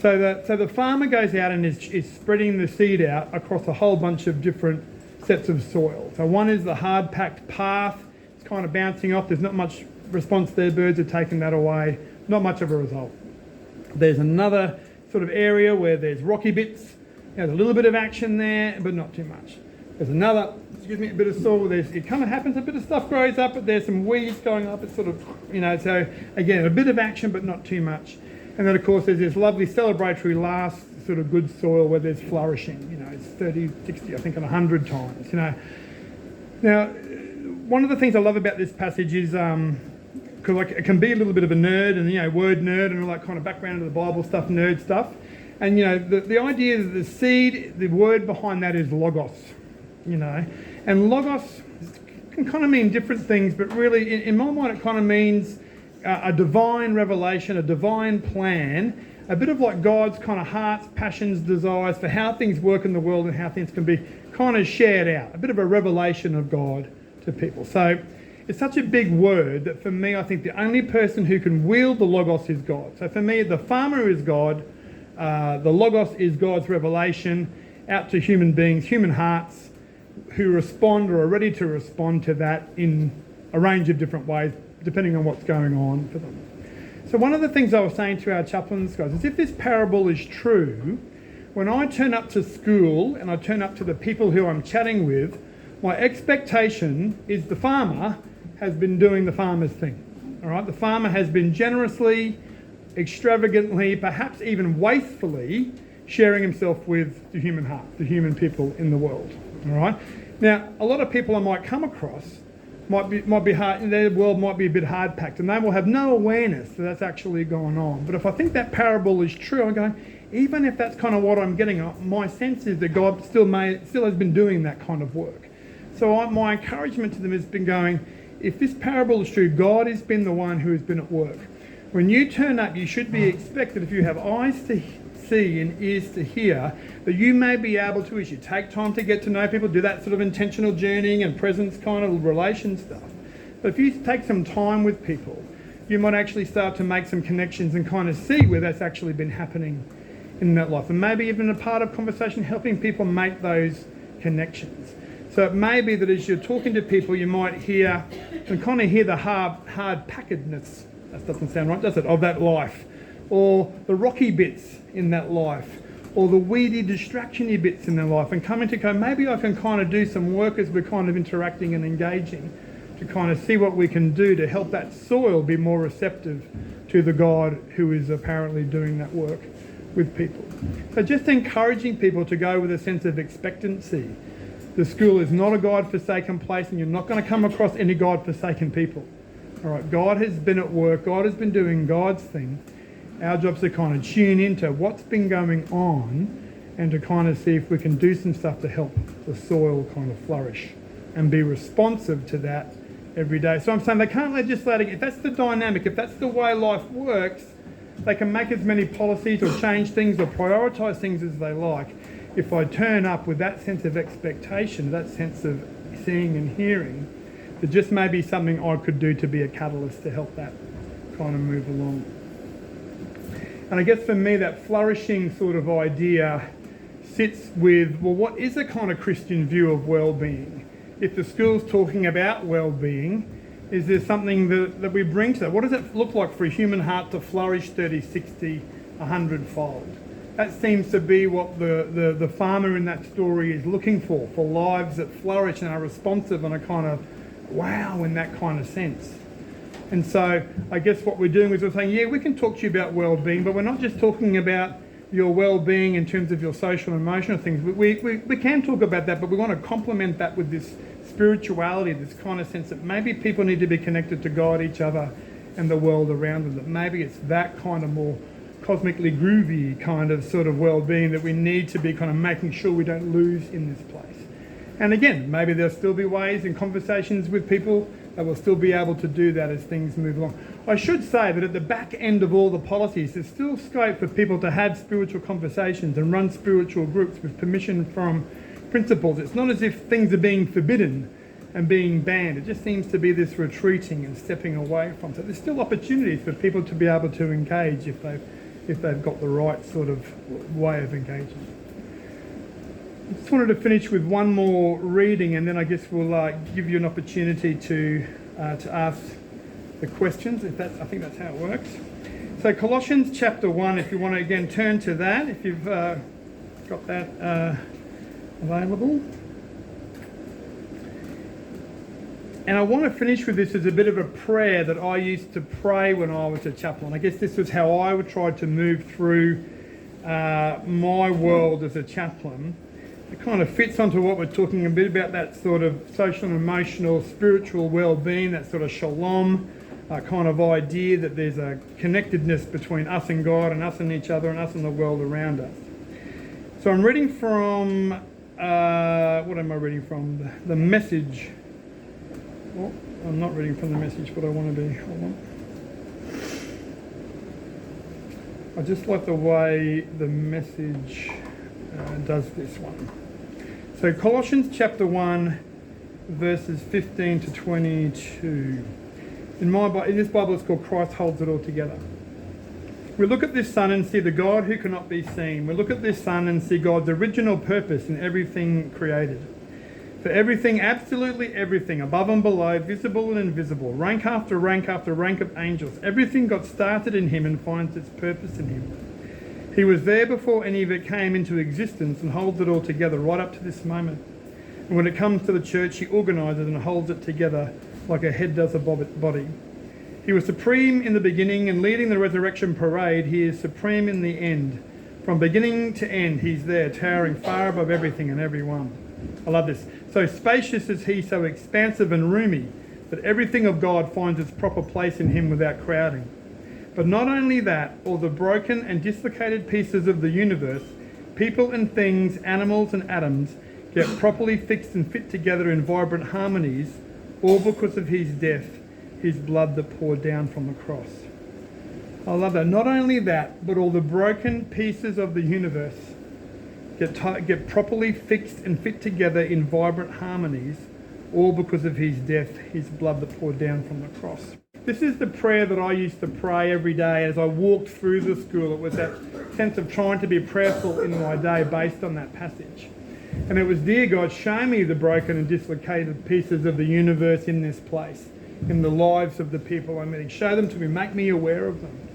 So the farmer goes out and is spreading the seed out across a whole bunch of different sets of soil. So one is the hard-packed path. It's kind of bouncing off. There's not much response there. Birds are taking that away. Not much of a result. There's another sort of area where there's rocky bits. There's a little bit of action there, but not too much. There's another, a bit of soil. It kind of happens, a bit of stuff grows up, but there's some weeds going up. It's sort of, so again, a bit of action, but not too much. And then, of course, there's this lovely celebratory last sort of good soil where there's flourishing. It's 30, 60, I think, and 100 times. Now, one of the things I love about this passage is, because it can be a little bit of a nerd and, word nerd and all that kind of background of the Bible stuff, nerd stuff. And, the idea that the seed, the word behind that is logos, And logos can kind of mean different things, but really, in my mind, it kind of means a divine revelation, a divine plan, a bit of like God's kind of hearts, passions, desires for how things work in the world and how things can be kind of shared out, a bit of a revelation of God to people. So it's such a big word that for me, I think the only person who can wield the Logos is God. So for me, the farmer is God, the Logos is God's revelation out to human beings, human hearts, who respond or are ready to respond to that in a range of different ways, depending on what's going on for them. So one of the things I was saying to our chaplains, guys, is if this parable is true, when I turn up to school and I turn up to the people who I'm chatting with, my expectation is the farmer has been doing the farmer's thing. All right, the farmer has been generously, extravagantly, perhaps even wastefully sharing himself with the human heart, the human people in the world. All right. Now, a lot of people I might come across might be hard. Their world might be a bit hard packed, and they will have no awareness that that's actually going on. But if I think that parable is true, I'm going, even if that's kind of what I'm getting, my sense is that God still has been doing that kind of work. So my encouragement to them has been going, if this parable is true, God has been the one who has been at work. When you turn up, you should be expected, if you have eyes to see and ears to hear, that you may be able to, as you take time to get to know people, do that sort of intentional journeying and presence kind of relation stuff. But if you take some time with people, you might actually start to make some connections and kind of see where that's actually been happening in that life. And maybe even a part of conversation, helping people make those connections. So it may be that as you're talking to people, you might hear and kind of hear the hard-packedness, that doesn't sound right, does it, of that life, or the rocky bits in that life, or the weedy, distraction-y bits in their life, and coming to go, maybe I can kind of do some work as we're kind of interacting and engaging to kind of see what we can do to help that soil be more receptive to the God who is apparently doing that work with people. So just encouraging people to go with a sense of expectancy. The school is not a God-forsaken place, and you're not going to come across any God-forsaken people. All right, God has been at work. God has been doing God's thing. Our job's to kind of tune into what's been going on and to kind of see if we can do some stuff to help the soil kind of flourish and be responsive to that every day. So I'm saying they can't legislate it. If that's the dynamic, if that's the way life works, they can make as many policies or change things or prioritise things as they like. If I turn up with that sense of expectation, that sense of seeing and hearing, there just may be something I could do to be a catalyst to help that kind of move along. And I guess for me, that flourishing sort of idea sits with, well, what is a kind of Christian view of well-being? If the school's talking about well-being, is there something that we bring to that? What does it look like for a human heart to flourish 30, 60, 100-fold? That seems to be what the farmer in that story is looking for lives that flourish and are responsive and are kind of wow in that kind of sense. And so I guess what we're doing is we're saying, yeah, we can talk to you about well-being, but we're not just talking about your well-being in terms of your social and emotional things. We can talk about that, but we want to complement that with this spirituality, this kind of sense that maybe people need to be connected to God, each other, and the world around them. That maybe it's that kind of more cosmically groovy kind of sort of well-being that we need to be kind of making sure we don't lose in this place. And again, maybe there'll still be ways in conversations with people that will still be able to do that as things move along. I should say that at the back end of all the policies, there's still scope for people to have spiritual conversations and run spiritual groups with permission from principals. It's not as if things are being forbidden and being banned. It just seems to be this retreating and stepping away from. So there's still opportunities for people to be able to engage if they've got the right sort of way of engaging. I just wanted to finish with one more reading, and then I guess we'll give you an opportunity to ask the questions. I think that's how it works. So Colossians chapter 1, if you want to again turn to that, if you've got that available. And I want to finish with this as a bit of a prayer that I used to pray when I was a chaplain. I guess this was how I would try to move through my world as a chaplain. It kind of fits onto what we're talking a bit about, that sort of social and emotional, spiritual well-being, that sort of shalom kind of idea that there's a connectedness between us and God and us and each other and us and the world around us. So I'm reading from, what am I reading from? The Message. Oh, I'm not reading from the Message, but I want to be. Hold on. I just like the way the Message does this one. So Colossians chapter 1, verses 15 to 22. In this Bible it's called Christ Holds It All Together. We look at this Son and see the God who cannot be seen. We look at this Son and see God's original purpose in everything created. For everything, absolutely everything, above and below, visible and invisible, rank after rank after rank of angels, everything got started in him and finds its purpose in him. He was there before any of it came into existence and holds it all together right up to this moment. And when it comes to the church, he organises and holds it together like a head does a body. He was supreme in the beginning, and leading the resurrection parade, he is supreme in the end. From beginning to end, he's there, towering far above everything and everyone. I love this. So spacious is he, so expansive and roomy, that everything of God finds its proper place in him without crowding. But not only that, all the broken and dislocated pieces of the universe, people and things, animals and atoms, get properly fixed and fit together in vibrant harmonies, all because of his death, his blood that poured down from the cross. I love that. Not only that, but all the broken pieces of the universe get properly fixed and fit together in vibrant harmonies, all because of his death, his blood that poured down from the cross. This is the prayer that I used to pray every day as I walked through the school. It was that sense of trying to be prayerful in my day based on that passage. And it was, dear God, show me the broken and dislocated pieces of the universe in this place, in the lives of the people I'm meeting. Show them to me, make me aware of them.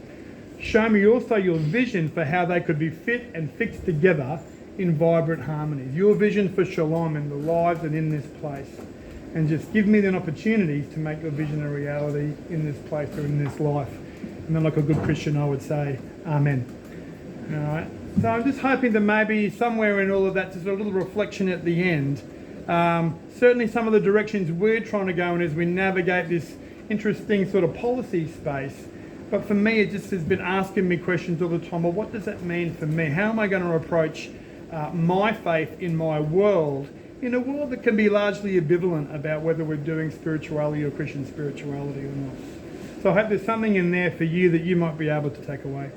Show me also your vision for how they could be fit and fixed together in vibrant harmonies. Your vision for shalom in the lives and in this place. And just give me the opportunities to make your vision a reality in this place or in this life. And then like a good Christian I would say, Amen. All right. So I'm just hoping that maybe somewhere in all of that, just a little reflection at the end. Certainly some of the directions we're trying to go in as we navigate this interesting sort of policy space. But for me, it just has been asking me questions all the time. Well, what does that mean for me? How am I going to approach my faith in my world, in a world that can be largely ambivalent about whether we're doing spirituality or Christian spirituality or not? So I hope there's something in there for you that you might be able to take away.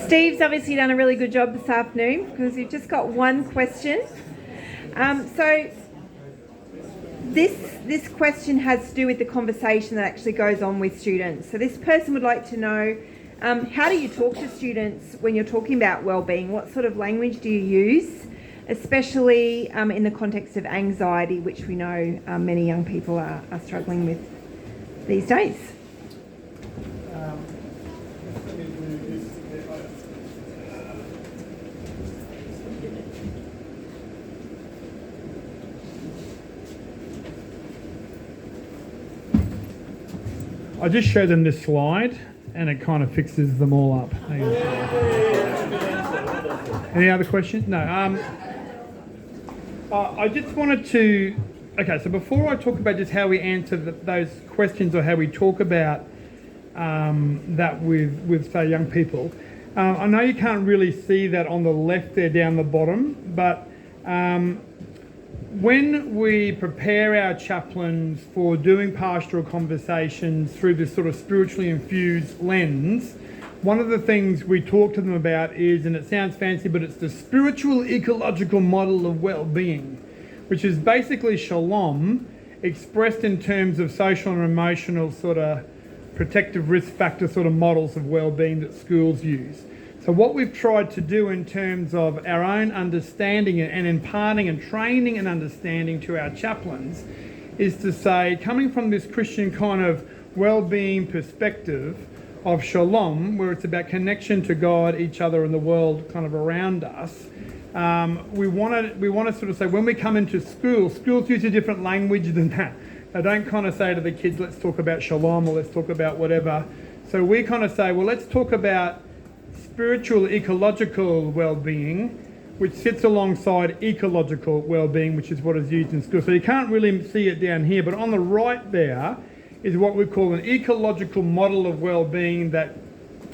Steve's obviously done a really good job this afternoon because we've just got one question. So this question has to do with the conversation that actually goes on with students. So this person would like to know, how do you talk to students when you're talking about wellbeing? What sort of language do you use, especially in the context of anxiety, which we know many young people are struggling with these days? I just showed them this slide and it kind of fixes them all up. Any other questions? No. I just wanted to... Okay, so before I talk about just how we answer those questions or how we talk about that with say, young people, I know you can't really see that on the left there down the bottom, but when we prepare our chaplains for doing pastoral conversations through this sort of spiritually infused lens, one of the things we talk to them about is, and it sounds fancy, but it's the spiritual ecological model of well-being, which is basically shalom expressed in terms of social and emotional sort of protective risk factor sort of models of well-being that schools use. So what we've tried to do in terms of our own understanding and imparting and training and understanding to our chaplains is to say, coming from this Christian kind of well-being perspective of shalom, where it's about connection to God, each other and the world kind of around us, we want to sort of say, when we come into schools use a different language than that. They don't kind of say to the kids, let's talk about shalom or let's talk about whatever. So we kind of say, well, let's talk about spiritual ecological well-being, which sits alongside ecological well-being, which is what is used in school. So you can't really see it down here, but on the right there is what we call an ecological model of well-being that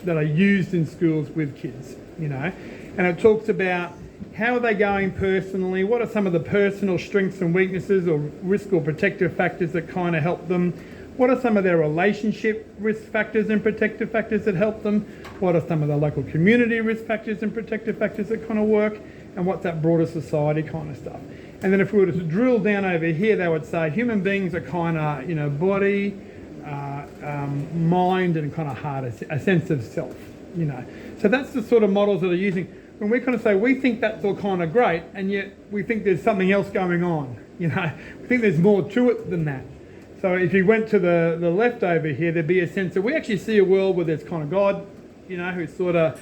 are used in schools with kids, you know. And it talks about how are they going personally, what are some of the personal strengths and weaknesses or risk or protective factors that kind of help them, What are some of their relationship risk factors and protective factors that help them? What are some of the local community risk factors and protective factors that kind of work? And what's that broader society kind of stuff? And then if we were to drill down over here, they would say human beings are kind of, body, mind, and kind of heart, a sense of self, So that's the sort of models that are using. When we kind of say we think that's all kind of great, and yet we think there's something else going on, we think there's more to it than that. So if you went to the left over here, there'd be a sense that we actually see a world where there's kind of God, who's sort of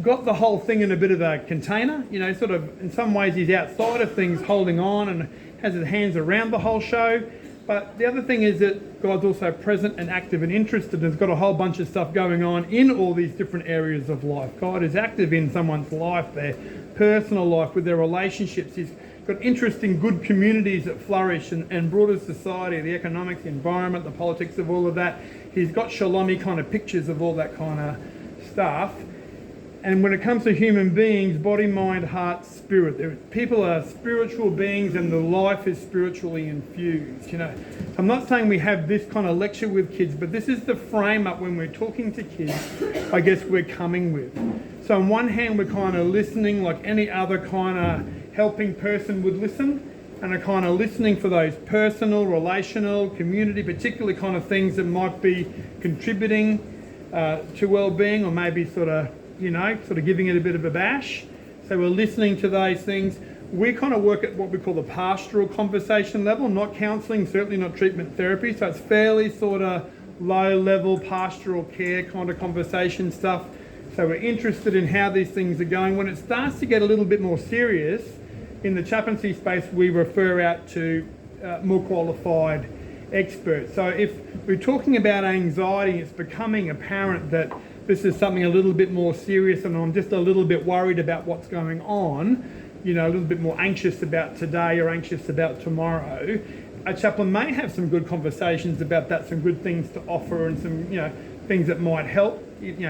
got the whole thing in a bit of a container, sort of in some ways he's outside of things holding on and has his hands around the whole show. But the other thing is that God's also present and active and interested and has got a whole bunch of stuff going on in all these different areas of life. God is active in someone's life, their personal life, with their relationships. He's got interest in good communities that flourish and broader society, the economics, the environment, the politics of all of that. He's got shalomi kind of pictures of all that kind of stuff. And when it comes to human beings, body, mind, heart, spirit, people are spiritual beings and the life is spiritually infused. I'm not saying we have this kind of lecture with kids, but this is the frame up when we're talking to kids, I guess we're coming with. So on one hand, we're kind of listening like any other kind of helping person would listen, and are kind of listening for those personal, relational, community, particularly kind of things that might be contributing to well-being, or maybe sort of giving it a bit of a bash. So we're listening to those things. We kind of work at what we call the pastoral conversation level, not counselling, certainly not treatment therapy. So it's fairly sort of low-level pastoral care kind of conversation stuff. So we're interested in how these things are going. When it starts to get a little bit more serious, in the chaplaincy space, we refer out to more qualified experts. So if we're talking about anxiety, it's becoming apparent that this is something a little bit more serious and I'm just a little bit worried about what's going on, a little bit more anxious about today or anxious about tomorrow, a chaplain may have some good conversations about that, some good things to offer and some, things that might help,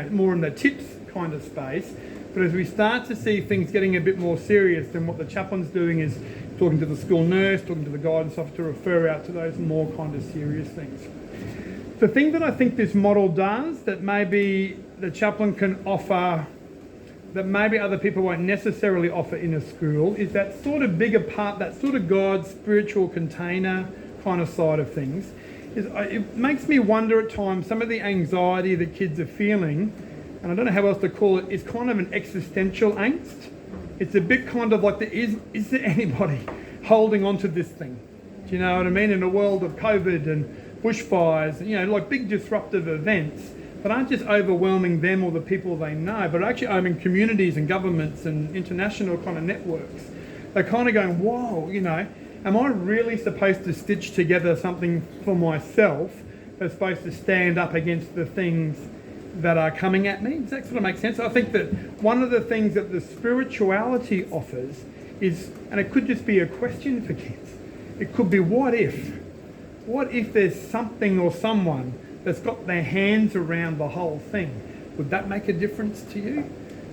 more in the tips kind of space. But as we start to see things getting a bit more serious, then what the chaplain's doing is talking to the school nurse, talking to the guidance officer to refer out to those more kind of serious things. The thing that I think this model does that maybe the chaplain can offer that maybe other people won't necessarily offer in a school is that sort of bigger part, that sort of God's spiritual container kind of side of things. It makes me wonder at times some of the anxiety that kids are feeling, and I don't know how else to call it, is kind of an existential angst. It's a bit kind of like, is there anybody holding on to this thing? Do you know what I mean? In a world of COVID and bushfires, like big disruptive events that aren't just overwhelming them or the people they know, but actually overwhelming communities and governments and international kind of networks. They're kind of going, whoa, am I really supposed to stitch together something for myself that's supposed to stand up against the things that are coming at me? Does that sort of make sense? I think that one of the things that the spirituality offers is, and it could just be a question for kids, it could be what if there's something or someone that's got their hands around the whole thing? Would that make a difference to you?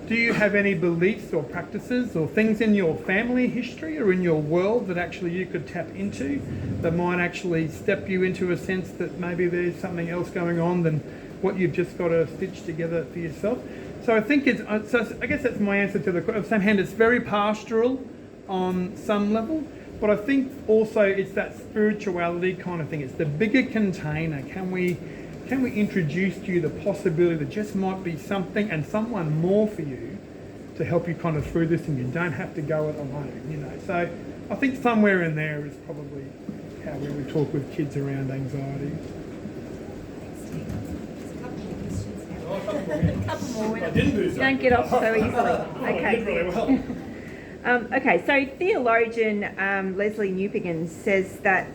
Do you have any beliefs or practices or things in your family history or in your world that actually you could tap into that might actually step you into a sense that maybe there's something else going on than what you've just got to stitch together for yourself? So I think I guess that's my answer to the question. On the same hand, it's very pastoral on some level, but I think also it's that spirituality kind of thing. It's the bigger container. Can we introduce to you the possibility that just might be something and someone more for you to help you kind of through this, and you don't have to go it alone, So I think somewhere in there is probably how we would talk with kids around anxiety. A couple more. I didn't do so. Don't get off so easily. Okay. I did really well. Okay, so theologian Leslie Newbigin says that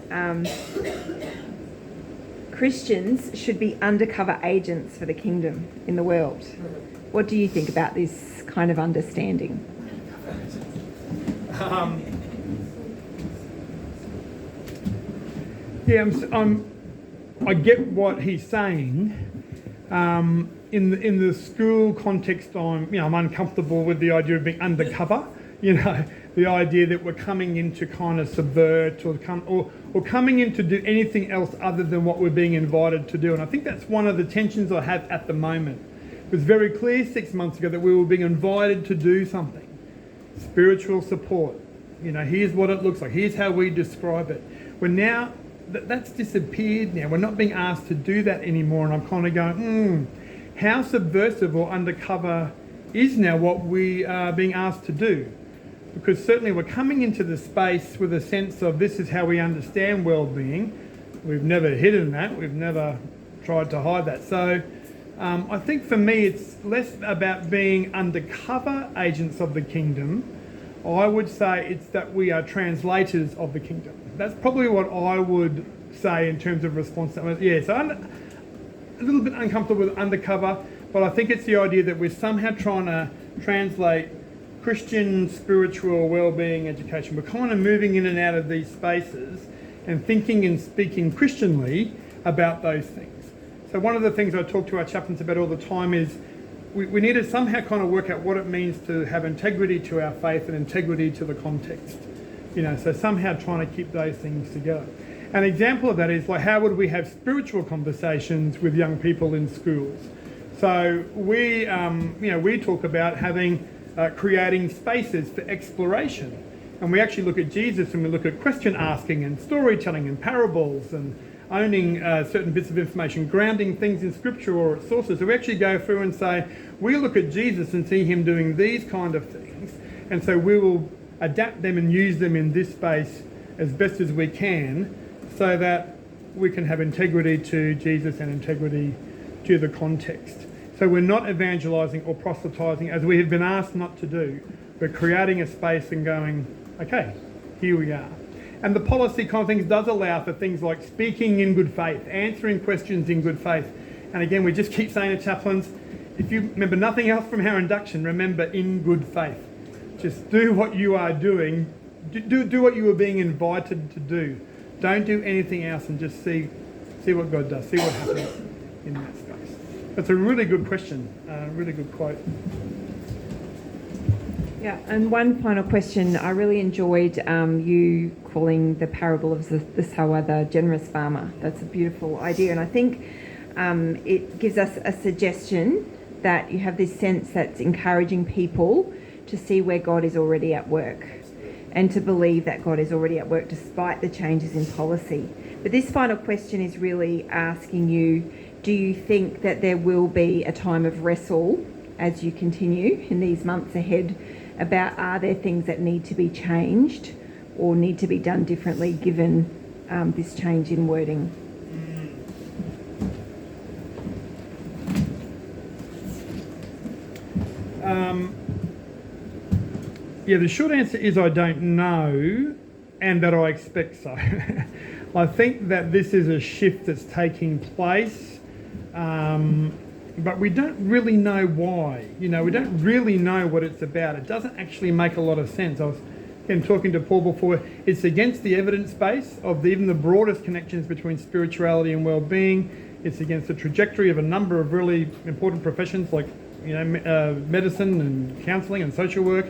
Christians should be undercover agents for the kingdom in the world. What do you think about this kind of understanding? I get what he's saying. In the school context, I'm uncomfortable with the idea of being undercover. You know, the idea that we're coming in to kind of subvert or coming in to do anything else other than what we're being invited to do. And I think that's one of the tensions I have at the moment. It was very clear 6 months ago that we were being invited to do something. Spiritual support. You know, here's what it looks like. Here's how we describe it. We're now, that's disappeared now. We're not being asked to do that anymore. And I'm kind of going, how subversive or undercover is now what we are being asked to do? Because certainly we're coming into the space with a sense of this is how we understand well-being. We've never hidden that. We've never tried to hide that. So I think for me it's less about being undercover agents of the kingdom. I would say it's that we are translators of the kingdom. That's probably what I would say in terms of response. Yeah, so I'm a little bit uncomfortable with undercover, but I think it's the idea that we're somehow trying to translate Christian, spiritual, well-being, education. We're kind of moving in and out of these spaces and thinking and speaking Christianly about those things. So one of the things I talk to our chaplains about all the time is we need to somehow kind of work out what it means to have integrity to our faith and integrity to the context. You know, so somehow trying to keep those things together. An example of that is like how would we have spiritual conversations with young people in schools? So we talk about having creating spaces for exploration. And we actually look at Jesus and we look at question asking and storytelling and parables and owning certain bits of information, grounding things in scripture or at sources. So we actually go through and say, we look at Jesus and see him doing these kind of things. And so we will adapt them and use them in this space as best as we can so that we can have integrity to Jesus and integrity to the context. So we're not evangelising or proselytising as we have been asked not to do. We're creating a space and going, okay, here we are. And the policy kind of things does allow for things like speaking in good faith, answering questions in good faith. And again, we just keep saying to chaplains, if you remember nothing else from our induction, remember in good faith. Just do what you are doing, do what you are being invited to do. Don't do anything else and just see what God does, see what happens in that space. That's a really good question, really good quote. Yeah, and one final question. I really enjoyed you calling the parable of the sower the generous farmer. That's a beautiful idea, and I think it gives us a suggestion that you have this sense that's encouraging people to see where God is already at work and to believe that God is already at work despite the changes in policy. But this final question is really asking you, do you think that there will be a time of wrestle as you continue in these months ahead about are there things that need to be changed or need to be done differently given this change in wording? Yeah, the short answer is I don't know and that I expect so. I think that this is a shift that's taking place, but we don't really know why. You know, we don't really know what it's about. It doesn't actually make a lot of sense. I was talking to Paul before. It's against the evidence base of even the broadest connections between spirituality and well-being. It's against the trajectory of a number of really important professions like, you know, medicine and counselling and social work.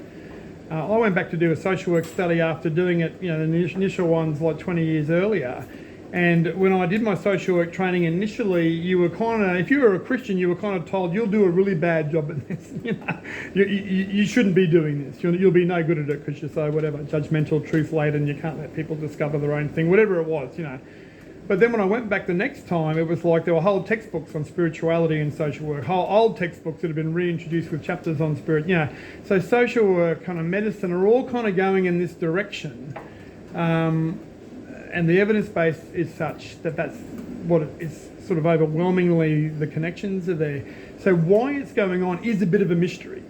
I went back to do a social work study after doing it, you know, the initial ones like 20 years earlier. And when I did my social work training initially, you were kind of, if you were a Christian, you were kind of told you'll do a really bad job at this. You know, you shouldn't be doing this. You'll be no good at it because you're so whatever, judgmental, truth-laden, you can't let people discover their own thing, whatever it was, you know. But then when I went back the next time, it was like there were whole textbooks on spirituality and social work, whole old textbooks that have been reintroduced with chapters on spirit, you know. So social work, kind of medicine are all kind of going in this direction. And the evidence base is such that that's what it is, sort of overwhelmingly the connections are there. So why it's going on is a bit of a mystery.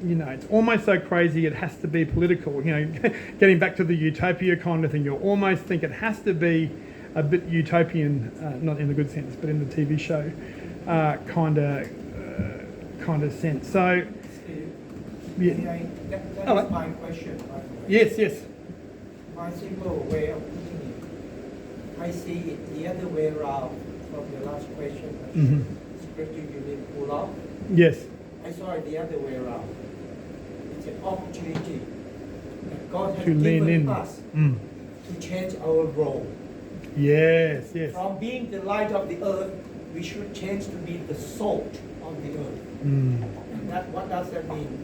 You know, it's almost so crazy it has to be political. You know, getting back to the utopia kind of thing, you almost think it has to be a bit utopian, not in the good sense, but in the TV show kind of sense. So, yeah. That's my question. By the way. Yes. My simple way of putting it, I see it the other way around from the last question. Mm-hmm. Scripture you did pull up. Yes. I saw it the other way around. It's an opportunity God has To lean given in. us Mm. to change our role. Yes, yes. From being the light of the earth, we should change to be the salt of the earth. Mm. And what does that mean?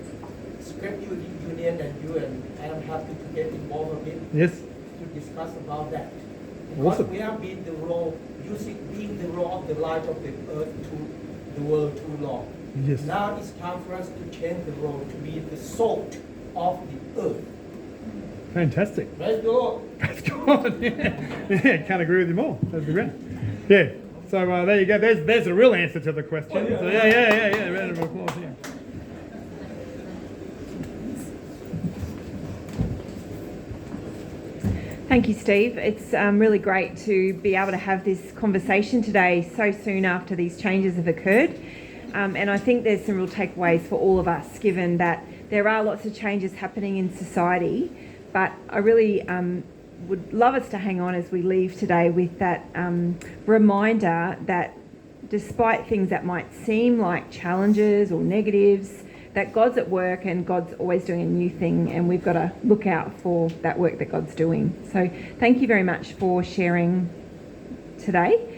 Scripture Union and you and I am happy to get involved a bit Yes. to discuss about that. Because Awesome. we have been the role, being the role of the light of the earth to the world too long. Yes. Now it's time for us to change the role to be the salt of the earth. Fantastic. Praise the Lord. Praise God. Yeah, can't agree with you more. That'd be great. Yeah. So there you go. There's a real answer to the question. Oh, yeah. So yeah. Round of applause. Yeah. Thank you, Steve. It's really great to be able to have this conversation today so soon after these changes have occurred. And I think there's some real takeaways for all of us, given that there are lots of changes happening in society. But I really would love us to hang on as we leave today with that reminder that despite things that might seem like challenges or negatives, that God's at work and God's always doing a new thing, and we've got to look out for that work that God's doing. So thank you very much for sharing today.